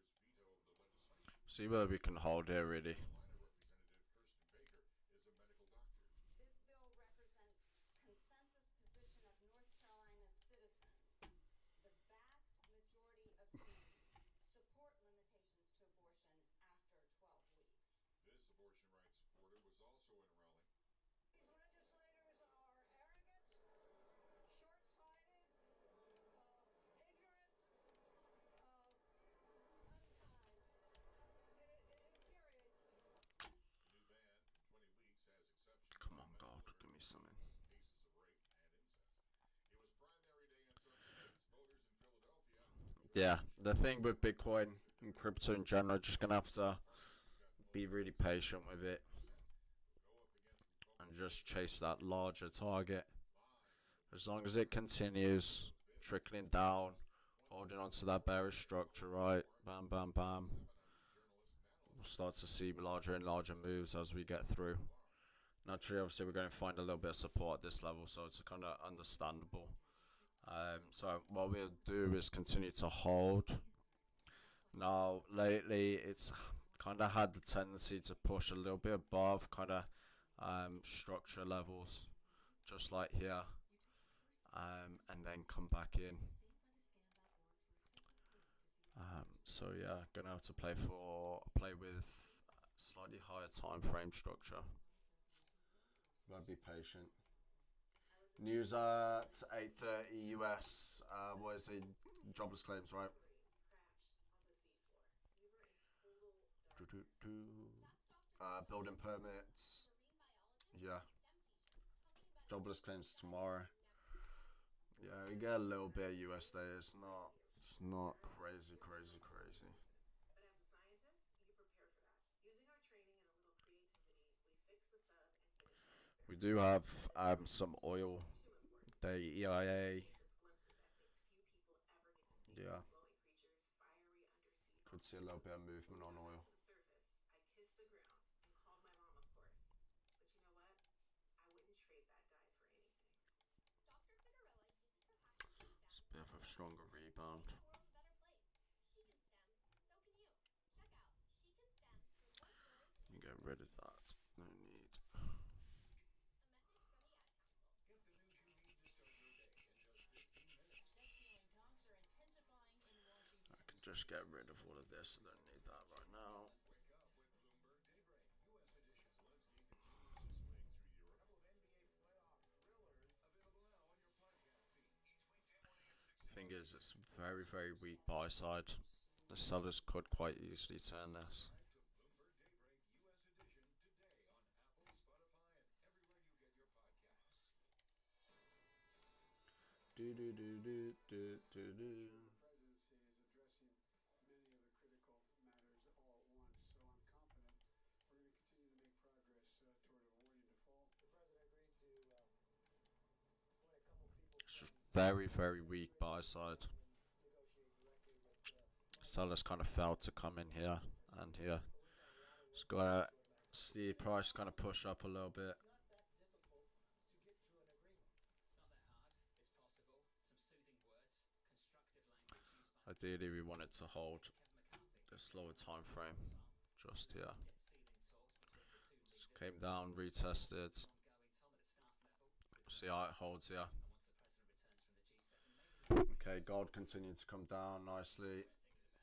not default. See whether we can hold here, really. This bill represents consensus position of North Carolina's citizens. The vast majority of whom support limitations to abortion after 12 weeks. These legislators are arrogant, short-sighted, ignorant, unkind. It infuriates me. Come on, gold. Give me something. Yeah, the thing with Bitcoin and crypto in general, just gonna have to be really patient with it and just chase that larger target. As long as it continues trickling down, holding on to that bearish structure, right? Bam, bam, bam. We'll start to see larger and larger moves as we get through. Naturally, obviously, we're going to find a little bit of support at this level, so it's kind of understandable. So what we'll do is continue to hold. Now, lately, it's kind of had the tendency to push a little bit above kind of structure levels, just like here, and then come back in. So yeah, gonna have to play with slightly higher time frame structure. Gotta be patient. News at 8:30 US. What is it? Jobless claims, right? Building permits. Yeah. Jobless claims tomorrow. Yeah, we get a little bit of USD. It's not crazy. But as a scientist, you prepare for that. Using our training and a little creativity, we fix the sub and finish the experiment. We do have some oil. Too important. The EIA. Gives us glimpses at things few people ever get to see. Yeah. Glowing creatures, fiery undersea. Could see a little bit of movement on oil. To the surface, I kissed the ground and called my mom, of course. But you know what? I wouldn't trade that dive for anything. Dr. Figueroa uses her passion for STEM. It's a bit of a stronger rebound. To make the world a better place. She can STEM, so can you. Check out She Can STEM for more stories. You get rid of that. No need. A message from the Ad Council. Get the news you need to start your day in just 15 minutes. Debt ceiling talks are intensifying in Washington. I can just get rid of all of this. I don't need that right now. Wake up with Bloomberg Daybreak, U.S. edition. Zelensky continues his swing through Europe. Couple of NBA playoff thrillers available now on your podcast feed. Each weekday morning at 6 Thing is, it's very, very weak buy side. The sellers could quite easily turn this. to Bloomberg Daybreak, U.S. edition, today on Apple, Spotify, and everywhere you get your podcasts. The presidency is addressing many of the critical matters all at once, so I'm confident we're going to continue to make progress toward avoiding default. The president agreed to appoint a couple people It's just from very, very weak buy side. and negotiate directly with Sellers kind of failed to come in here and here. Just gotta see price kind of push up a little bit. It's not that difficult Ideally, we wanted to hold Kevin McCarthy this lower time frame. profile. Just here. Debt ceiling talks between the two leaders. Came down, retested. Ongoing, Tom, at the staff level. With See how it holds here. and once the president returns from the G7, maybe the Okay, gold continued to come down nicely,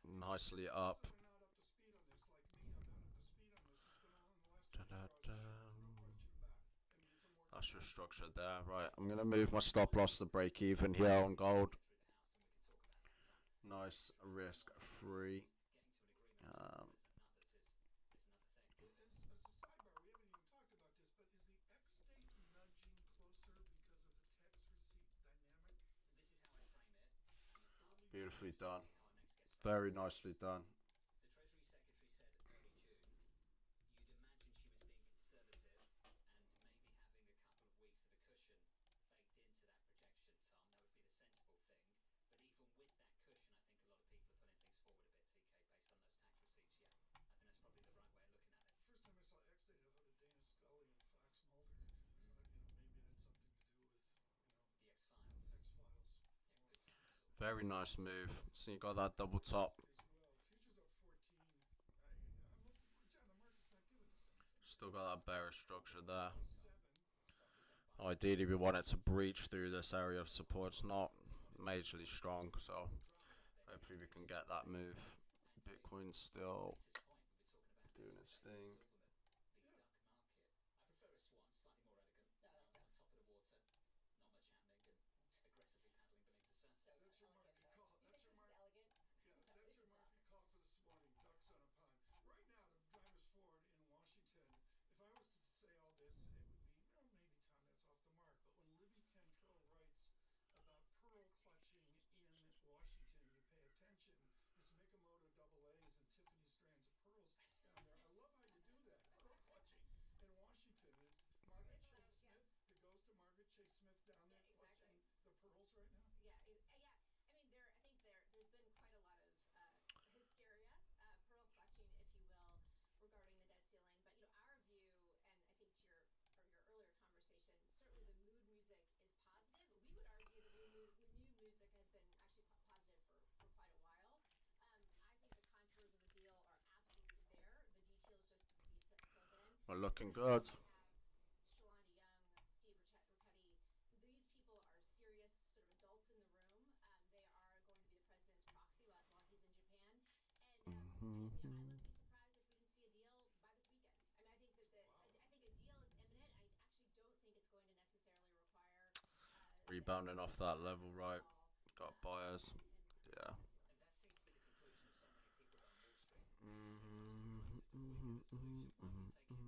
nicely up. That are not up to speed on this, like me, I'm not up to speed on this. It's been on in the last 24 hours. Da-da-da. No question about it. I mean, it's a more That's your structure there. Right, I'm gonna move my stop loss to break even here on gold. Nice risk free. Um, And as a sidebar, we haven't even talked about this, but is the X state nudging closer because of the tax receipt dynamic? This is how I frame it. And beautifully done. how our next guest Very nicely done. The Treasury Secretary said early June, you'd imagine she was being conservative and maybe having a couple of weeks of a cushion baked into that projection, Tom. That would be the sensible thing. But even with that cushion, I think a lot of people are pulling things forward a bit, TK, based on those tax receipts. Yeah, I think that's probably the right way of looking at it. First time I saw X state, I thought of Dana Scully and Fox Mulder. I thought, maybe it had something to do with, The X-Files. X-Files. Yeah, good times. Very nice move. So you got that double top. As well. Futures up 14. I'm looking for John. The market's not giving us anything. Still got that bearish structure there. 7. Ideally, we want it to breach through this area of support. It's not majorly strong, so hopefully we can get that move. Bitcoin's still doing its thing. Big duck market. I prefer a swan, slightly more elegant. No, I like on ducks. top of the water, not much happening, and aggressively paddling beneath the sun. So That's your elegant, market though. call. You That's think your this is market. elegant? Yeah, No, that's it's your a duck. market call for this morning. Ducks on a pond. Right now, the driver's forward in Washington. If I was to say all this, it would be, maybe Tom, that's off the mark. But when Libby Cantrell writes about pearl clutching in Washington, you pay attention. It's Mikamoto double A's and Tiffany strands of pearls down there. I love how you do that. Pearl clutching in Washington is Margaret It's Chase allowed, Smith. yes. The ghost of Margaret Chase Smith down there Yeah, exactly. clutching the pearls right now. Yeah, yeah. I mean, I think there's been quite a lot of hysteria, pearl clutching, if you will, regarding the debt ceiling. But our view, and I think to your earlier conversation, certainly the mood music is positive. We would argue the mood music has been actually positive for quite a while. I think the contours of the deal are absolutely there. The details just need to be filled in. We're looking good. We have Shalanda Young, Steve Ricchetti. These people are serious sort of adults in the room. They are going to be the president's proxy while he's in Japan. And I wouldn't be surprised if we didn't see a deal by this weekend. I mean, I think that I think a deal is imminent. I actually don't think it's going to necessarily require Rebounding off that level, right? Got buyers. Yeah. And that seems to be the conclusion of so many people on Wall Street. Well, again,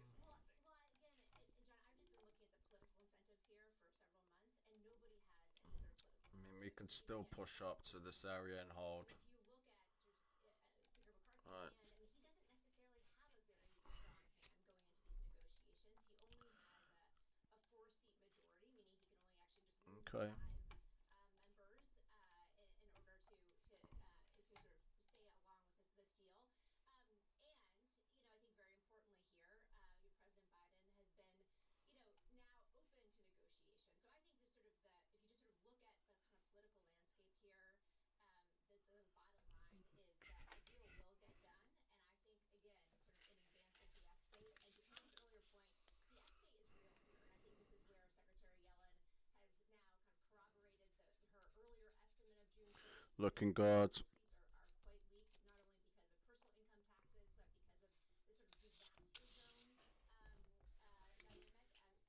and John, I've just been looking at the political incentives here for several months, and nobody has any sort of political I mean, incentive we can to still get push up to this area and hold. If you look at sort of Speaker McCarthy's Right. hand, I mean, he doesn't necessarily have a very strong hand going into these negotiations. He only has a 4-seat majority, meaning he can only actually just lose Okay. 5 members in order to sort of stay along with this deal. And I think very importantly here, President Biden has been now open to negotiation. So I think if you just sort of look at the kind of political landscape here, the bottom line is that the deal will get done. And I think, again, sort of in advance of the X date, and to Tom's earlier point, the X date is real here. And I think this is where Secretary Yellen has now kind of corroborated her earlier estimate of June 1st. Looking good. Receipts are quite weak, not only because of personal income taxes, but because of this sort of disaster zone dynamic,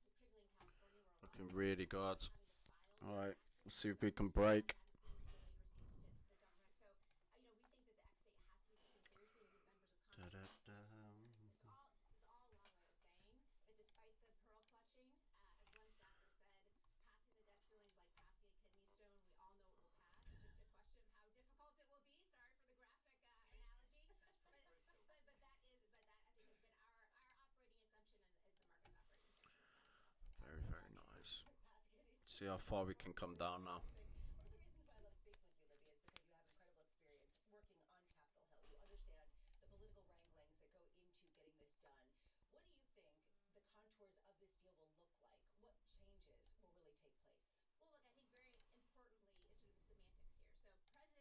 particularly in California, where Looking really good. having to file Alright, taxes. let's see if we can break. That is being delayed receipts to the government. So, we think that the X date has to be taken seriously. We need members of Congress to take it seriously. So this is all a long way of saying that despite the pearl clutching, as one staffer said, passing the debt ceiling is like passing a kidney stone. We all know it will pass. It's just a question of how difficult it will be. Sorry for the graphic analogy. But that I think has been our operating assumption and is the market's operating assumption right now as well. Very, very nice. See how far we can come down now. One of the reasons why I love speaking with you, Libby, is because you have incredible experience working on Capitol Hill. You understand the political wranglings that go into getting this done. What do you think the contours of this deal will look like? What changes will really take place? Well, look, I think very importantly is sort of the semantics here. So President Biden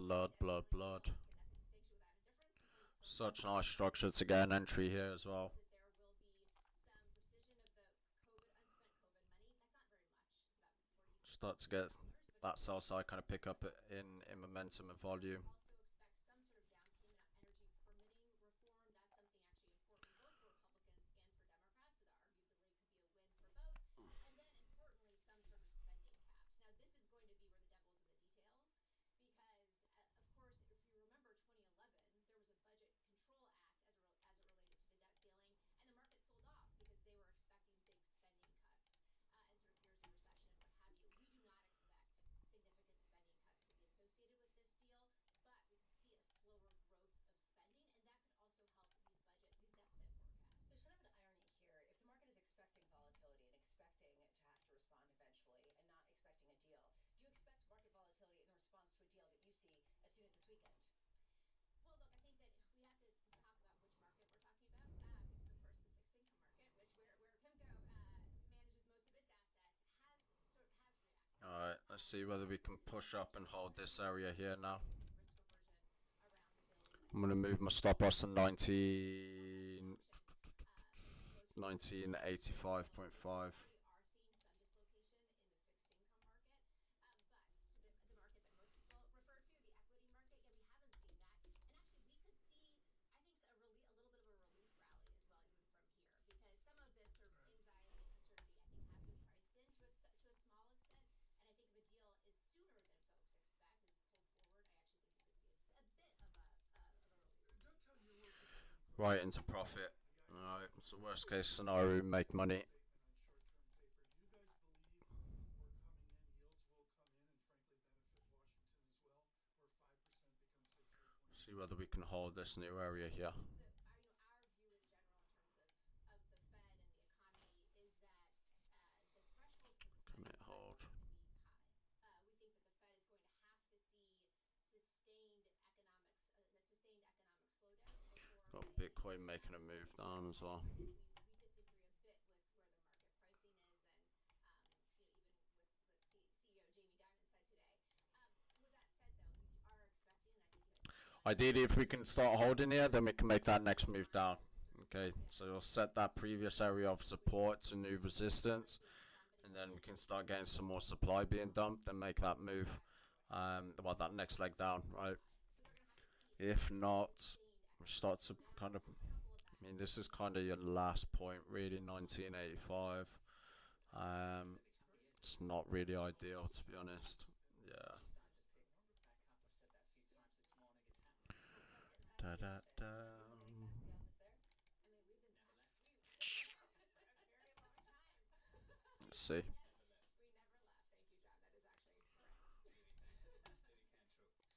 Blood, blood, blood. Again, that's a distinction without a difference. But of course, Such nice structure to get an entry here as well. that there will be some precision of the COVID unspent COVID money. That's not very much. It's about 40 Start to get dollars, but that still, sell side kind of pick up that's in momentum and volume. also expect some sort of down payment on energy permitting reform. That's something actually important both for Republicans and for Democrats. So that arguably could be a win for both. And then importantly, some sort of spending caps. Now this is going to be where the devil is in the details because, of course, if you remember 2011, there was a Budget Control Act as it related to the debt ceiling, and the market sold off because they were expecting big spending cuts and sort of fears of recession and what have you. We do not expect significant spending cuts to be associated with this deal, but we could see a slower growth of spending, and that could also help these deficit forecasts. There's kind of an irony here. If the market is expecting volatility and expecting to have to respond eventually and not expecting a deal, do you expect market volatility in response to a deal that you see as soon as this weekend? Well, look, I think that we have to talk about which market we're talking about because, of course, the fixed income market, where PIMCO manages most of its assets, has reacted. All right, let's see whether we can push up and hold this area here now. Risk aversion around the bills. I'm gonna move my stop loss to Some action, 1985.5. we are seeing some dislocation in the fixed income market, but to the market that most people refer to, the equity market, yeah, we haven't seen that. And actually, we could see, I think, a little bit of a relief rally as well, even from here, because some of this sort of anxiety and uncertainty, I think, has been priced in to a small extent. And I think if a deal is sooner than folks expect, is pulled forward, I actually think you could see a bit of a relief. Dovetail your work with the Right into profit. All right, it's the worst case scenario. Make money. statement on short-term paper. Do you guys believe we're coming in, yields will come in and frankly benefit Washington as well, where 5% becomes say 4.8? See whether we can hold this new area here. Our view in general in terms of the Fed and the economy is that the threshold for the Fed Commit is hold. going to be high. We think that the Fed is going to have to see sustained economic slowdown before Got Bitcoin making a move down as well. we disagree a bit with where the market pricing is, and even what CEO Jamie Dimon said today. With that said, though, we are expecting, and I think you had Ideally, if we can start holding here, then we can make that next move down. Okay, so we'll set that previous area of support to new resistance, and then we can start getting some more supply being dumped and make that move, well, that next leg down, right? If not, we start to kind of, I mean, this is kind of your last point, really, 1985. It's not really ideal, to be honest. Yeah. Da da da. The office there? I mean, we've been Never left. a very long time. Let's see. We never left. Thank you, John. That is actually correct. Louis Cantrell of PIMCO. TK coming up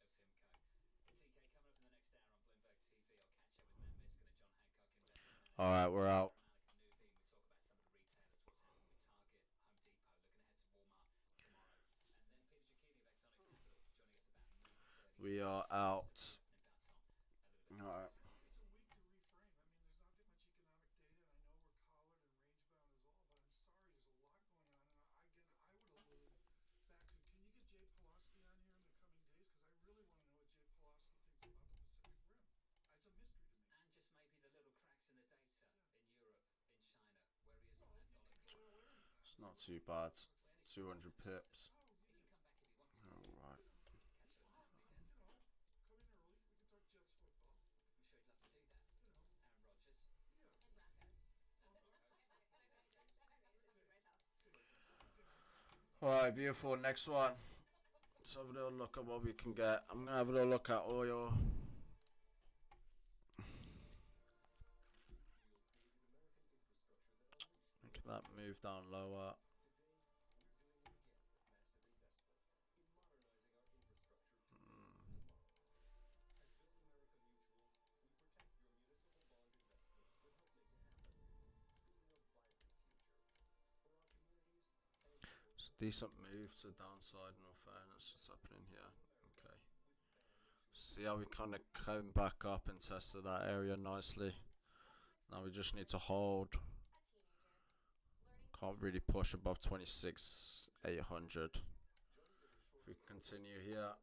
in the next hour on Bloomberg TV. I'll catch up with Matt Miskin and John Hancock, investment manager. All right, we're out. From Alec and Nuveen. We talk about some of the retailers, what's happened with Target, Home Depot, looking ahead to Walmart tomorrow. And then Peter Giacchini of Exonic Capital joining us about move 30. We are out. About Tom. A little bit. All right. It's a week to reframe. I mean, there's not that much economic data, and I know we're collared and range bound as all, but I'm sorry, there's a lot going on. And I would allude back to, can you get Jay Pulaski on here in the coming days? Because I really want to know what Jay Pulaski thinks about the Pacific Rim. It's a mystery to me. And just maybe the little cracks in the data in Europe, in China, where he is No, on that dollar. It's not too bad. 200 pips. He can come back if he wants. All right. Catch up with Matt weekend. Come in early. We can talk Jets football. I'm sure he'd love to do that. Aaron Rodgers. Yeah. And Broncos. And Broncos. All right, beautiful. Next one. Let's have a little look at what we can get. I'm gonna have a little look at oil. Look at that move down lower. It's a decent move to the downside, in all fairness. What's happening here? Okay. See how we kind of came back up and tested that area nicely. Now we just need to hold. Can't really push above 26,800. If we continue here,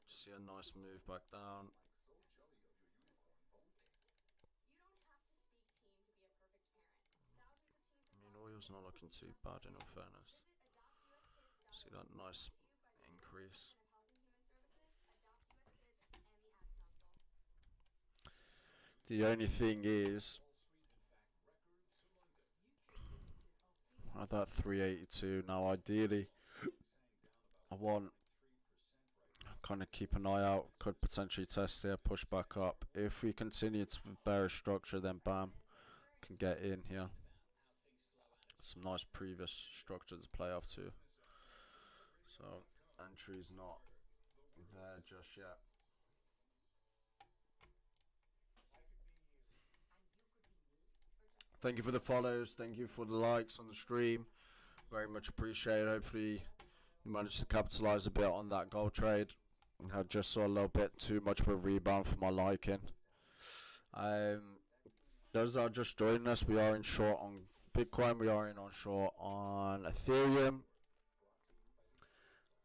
See a nice move back down. Like so jelly of your unicorn phone case. You don't have to speak teen to be a perfect parent. Thousands of teens I mean, across oil's not America looking need too just bad this in all help. fairness. Visit See adoptuskids.org. that nice Brought to you by the U.S. increase. Department of Health and Human Services, Adopt U.S. Kids, and the Ad Council. The only thing is, Wall Street, in fact, records to London. UK businesses are feeling at that 382 now, ideally, I want kind of keep an eye out. Could potentially test here, push back up. If we continue to bearish structure, then bam, can get in here. Some nice previous structure to play off to. So entry's not there just yet. I could be you. And you could be me for just Thank you for the follows. Thank you for the likes on the stream. Very much appreciated. Hopefully you managed to capitalize a bit on that gold trade. I just saw a little bit too much of a rebound for my liking. Those that are just joining us, we are in short on Bitcoin. We are in on short on Ethereum.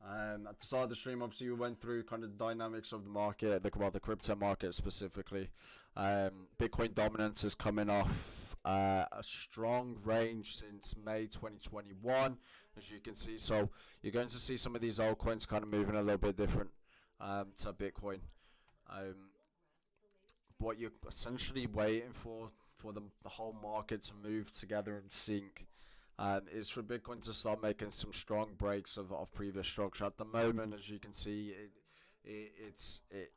At the start of the stream, obviously, we went through kind of the dynamics of the market, the crypto market specifically. Bitcoin dominance is coming off a strong range since May 2021, as you can see. So you're going to see some of these altcoins kind of moving a little bit different to Bitcoin. What you're essentially waiting for the whole market to move together and sync is for Bitcoin to start making some strong breaks of previous structure. At the moment, as you can see, it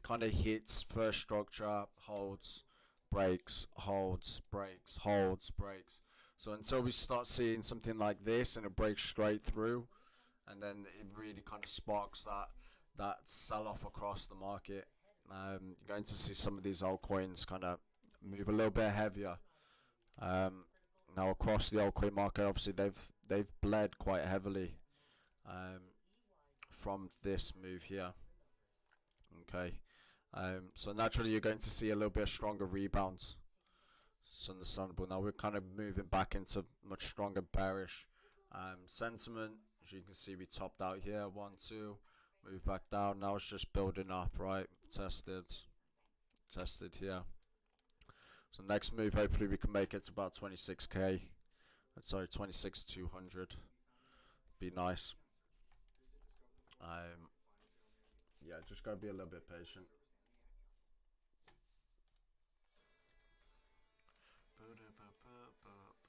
kind of hits first structure, holds, breaks, holds, breaks, holds, breaks. So until we start seeing something like this and it breaks straight through, and then it really kind of sparks that sell off across the market. You're going to see some of these altcoins kind of move a little bit heavier. Now across the altcoin market, obviously they've bled quite heavily from this move here. Okay, so naturally you're going to see a little bit stronger rebounds. It's understandable. Now we're kind of moving back into much stronger bearish sentiment. As you can see, we topped out here, 1, 2, move back down. Now it's just building up, right? Tested here. So next move, hopefully we can make it to about 26k. Sorry, 26,200. Be nice. Yeah, just gotta be a little bit patient. Bloomberg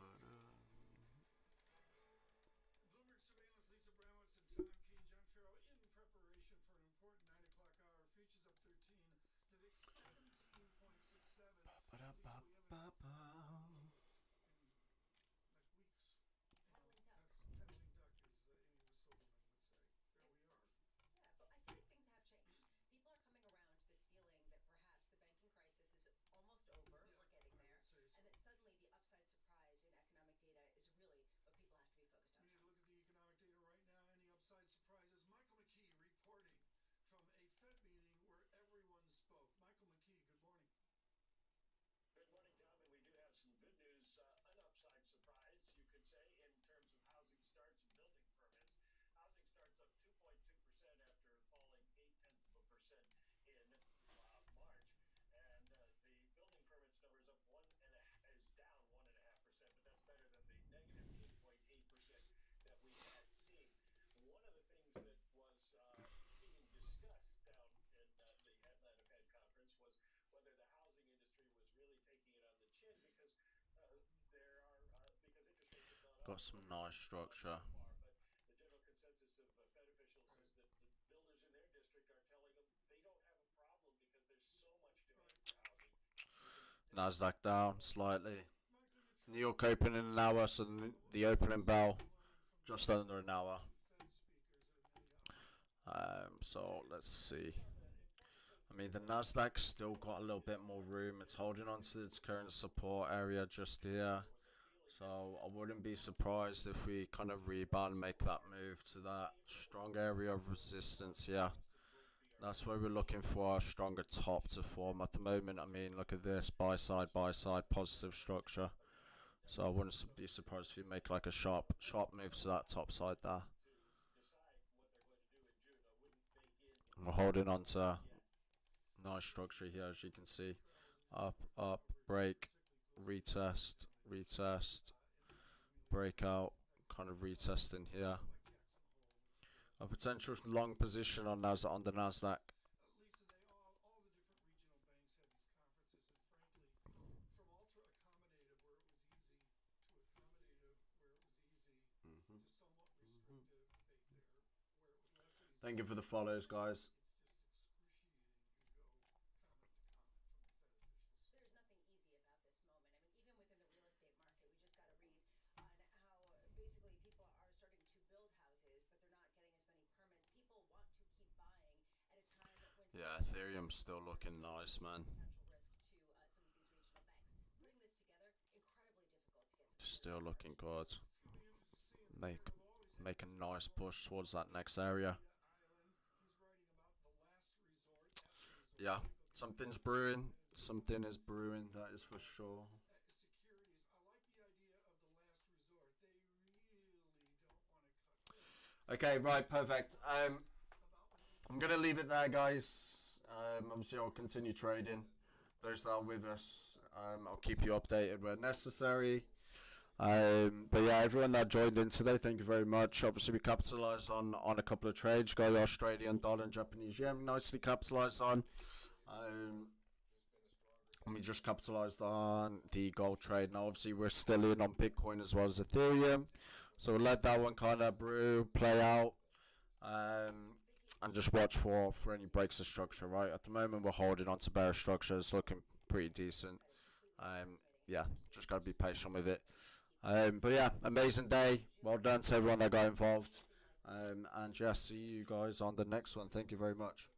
surveillance, Lisa Bramowitz and Tom Keene, John Farrow in preparation for an important 9 o'clock hour. Futures up 13, the VIX 17.67. Lisa, we haven't in weeks. Peddling duck. That's peddling duck, as Amy Silverman would say. There we are. Yeah, but I feel like things have changed. People are coming around to this feeling that perhaps the banking crisis is almost over. Yeah, We're getting I there. would say so. And that suddenly the upside surprise in economic data is really what people have to be focused on. We need to look at the economic data right now. Any upside surprises? Michael McKee reporting from a Fed meeting where everyone spoke. Michael McKee, good morning. Good morning, Tom, and we do have some good news, an upside surprise, you could say, in terms of housing starts and building permits. Housing starts up 2.2% after falling 0.8% in March, and the building permits number is up is down 1.5%, but that's better than the negative 8.8% that we had seen. One of the things that was being discussed down in the Atlanta Fed conference was whether the housing industry was really taking it on the chin because because interest rates have gone up. Got some nice structure. So far, but the general consensus of Fed officials is that the builders in their district are telling them they don't have a problem because there's so much demand for housing. Nasdaq down slightly. Michael, you New York open in an hour, so the opening bell just under an hour. Fed speakers and the So let's see. I mean, the Nasdaq's still got a little bit more room. It's holding on to its current support area just here. So I wouldn't be surprised if we kind of rebound and make that move to that strong area of resistance here. That's where we're looking for a stronger top to form at the moment. I mean, look at this, buy side, positive structure. So I wouldn't be surprised if you make like a sharp move to that top side there. We're holding on to nice structure here, as you can see. Up, up, break, retest, retest, breakout, kind of retesting here. A potential long position on the Nasdaq. Lisa, all the different regional banks had these conferences, and frankly, from ultra accommodative, where it was easy, to accommodative, where it was easy, to somewhat restrictive, where it was less easy. Thank you for the follows, guys. It's just excruciating. You can go comment to comment from the Fed officials. There's nothing easy about this moment. I mean, even within the real estate market, we just got to read on how basically people are starting to build houses, but they're not getting as many permits. People want to keep buying at a time when Yeah, Ethereum's still looking nice, man. potential risk to some of these regional banks. Putting this together, incredibly difficult to get some Still looking good. It's going to be interesting to see. Make a nice push towards that next area. Island. He's writing about the last resort. Yeah, something's brewing. Something is brewing, that is for sure. Securities. I like the idea of the last resort. They really don't want to cut. Okay, right, perfect. I'm gonna leave it there, guys. Obviously, I'll continue trading. Those that are with us, I'll keep you updated where necessary. But yeah, everyone that joined in today, thank you very much. Obviously, we capitalized on a couple of trades. Got the Australian dollar and Japanese yen nicely capitalized on. And we just capitalized on the gold trade. Now, obviously, we're still in on Bitcoin as well as Ethereum. So we'll let that one kind of brew, play out, and just watch for any breaks of structure, right? At the moment, we're holding on to bearish structures, looking pretty decent. Yeah, just got to be patient with it. But yeah, amazing day. Well done to everyone that got involved. And yeah, see you guys on the next one. Thank you very much.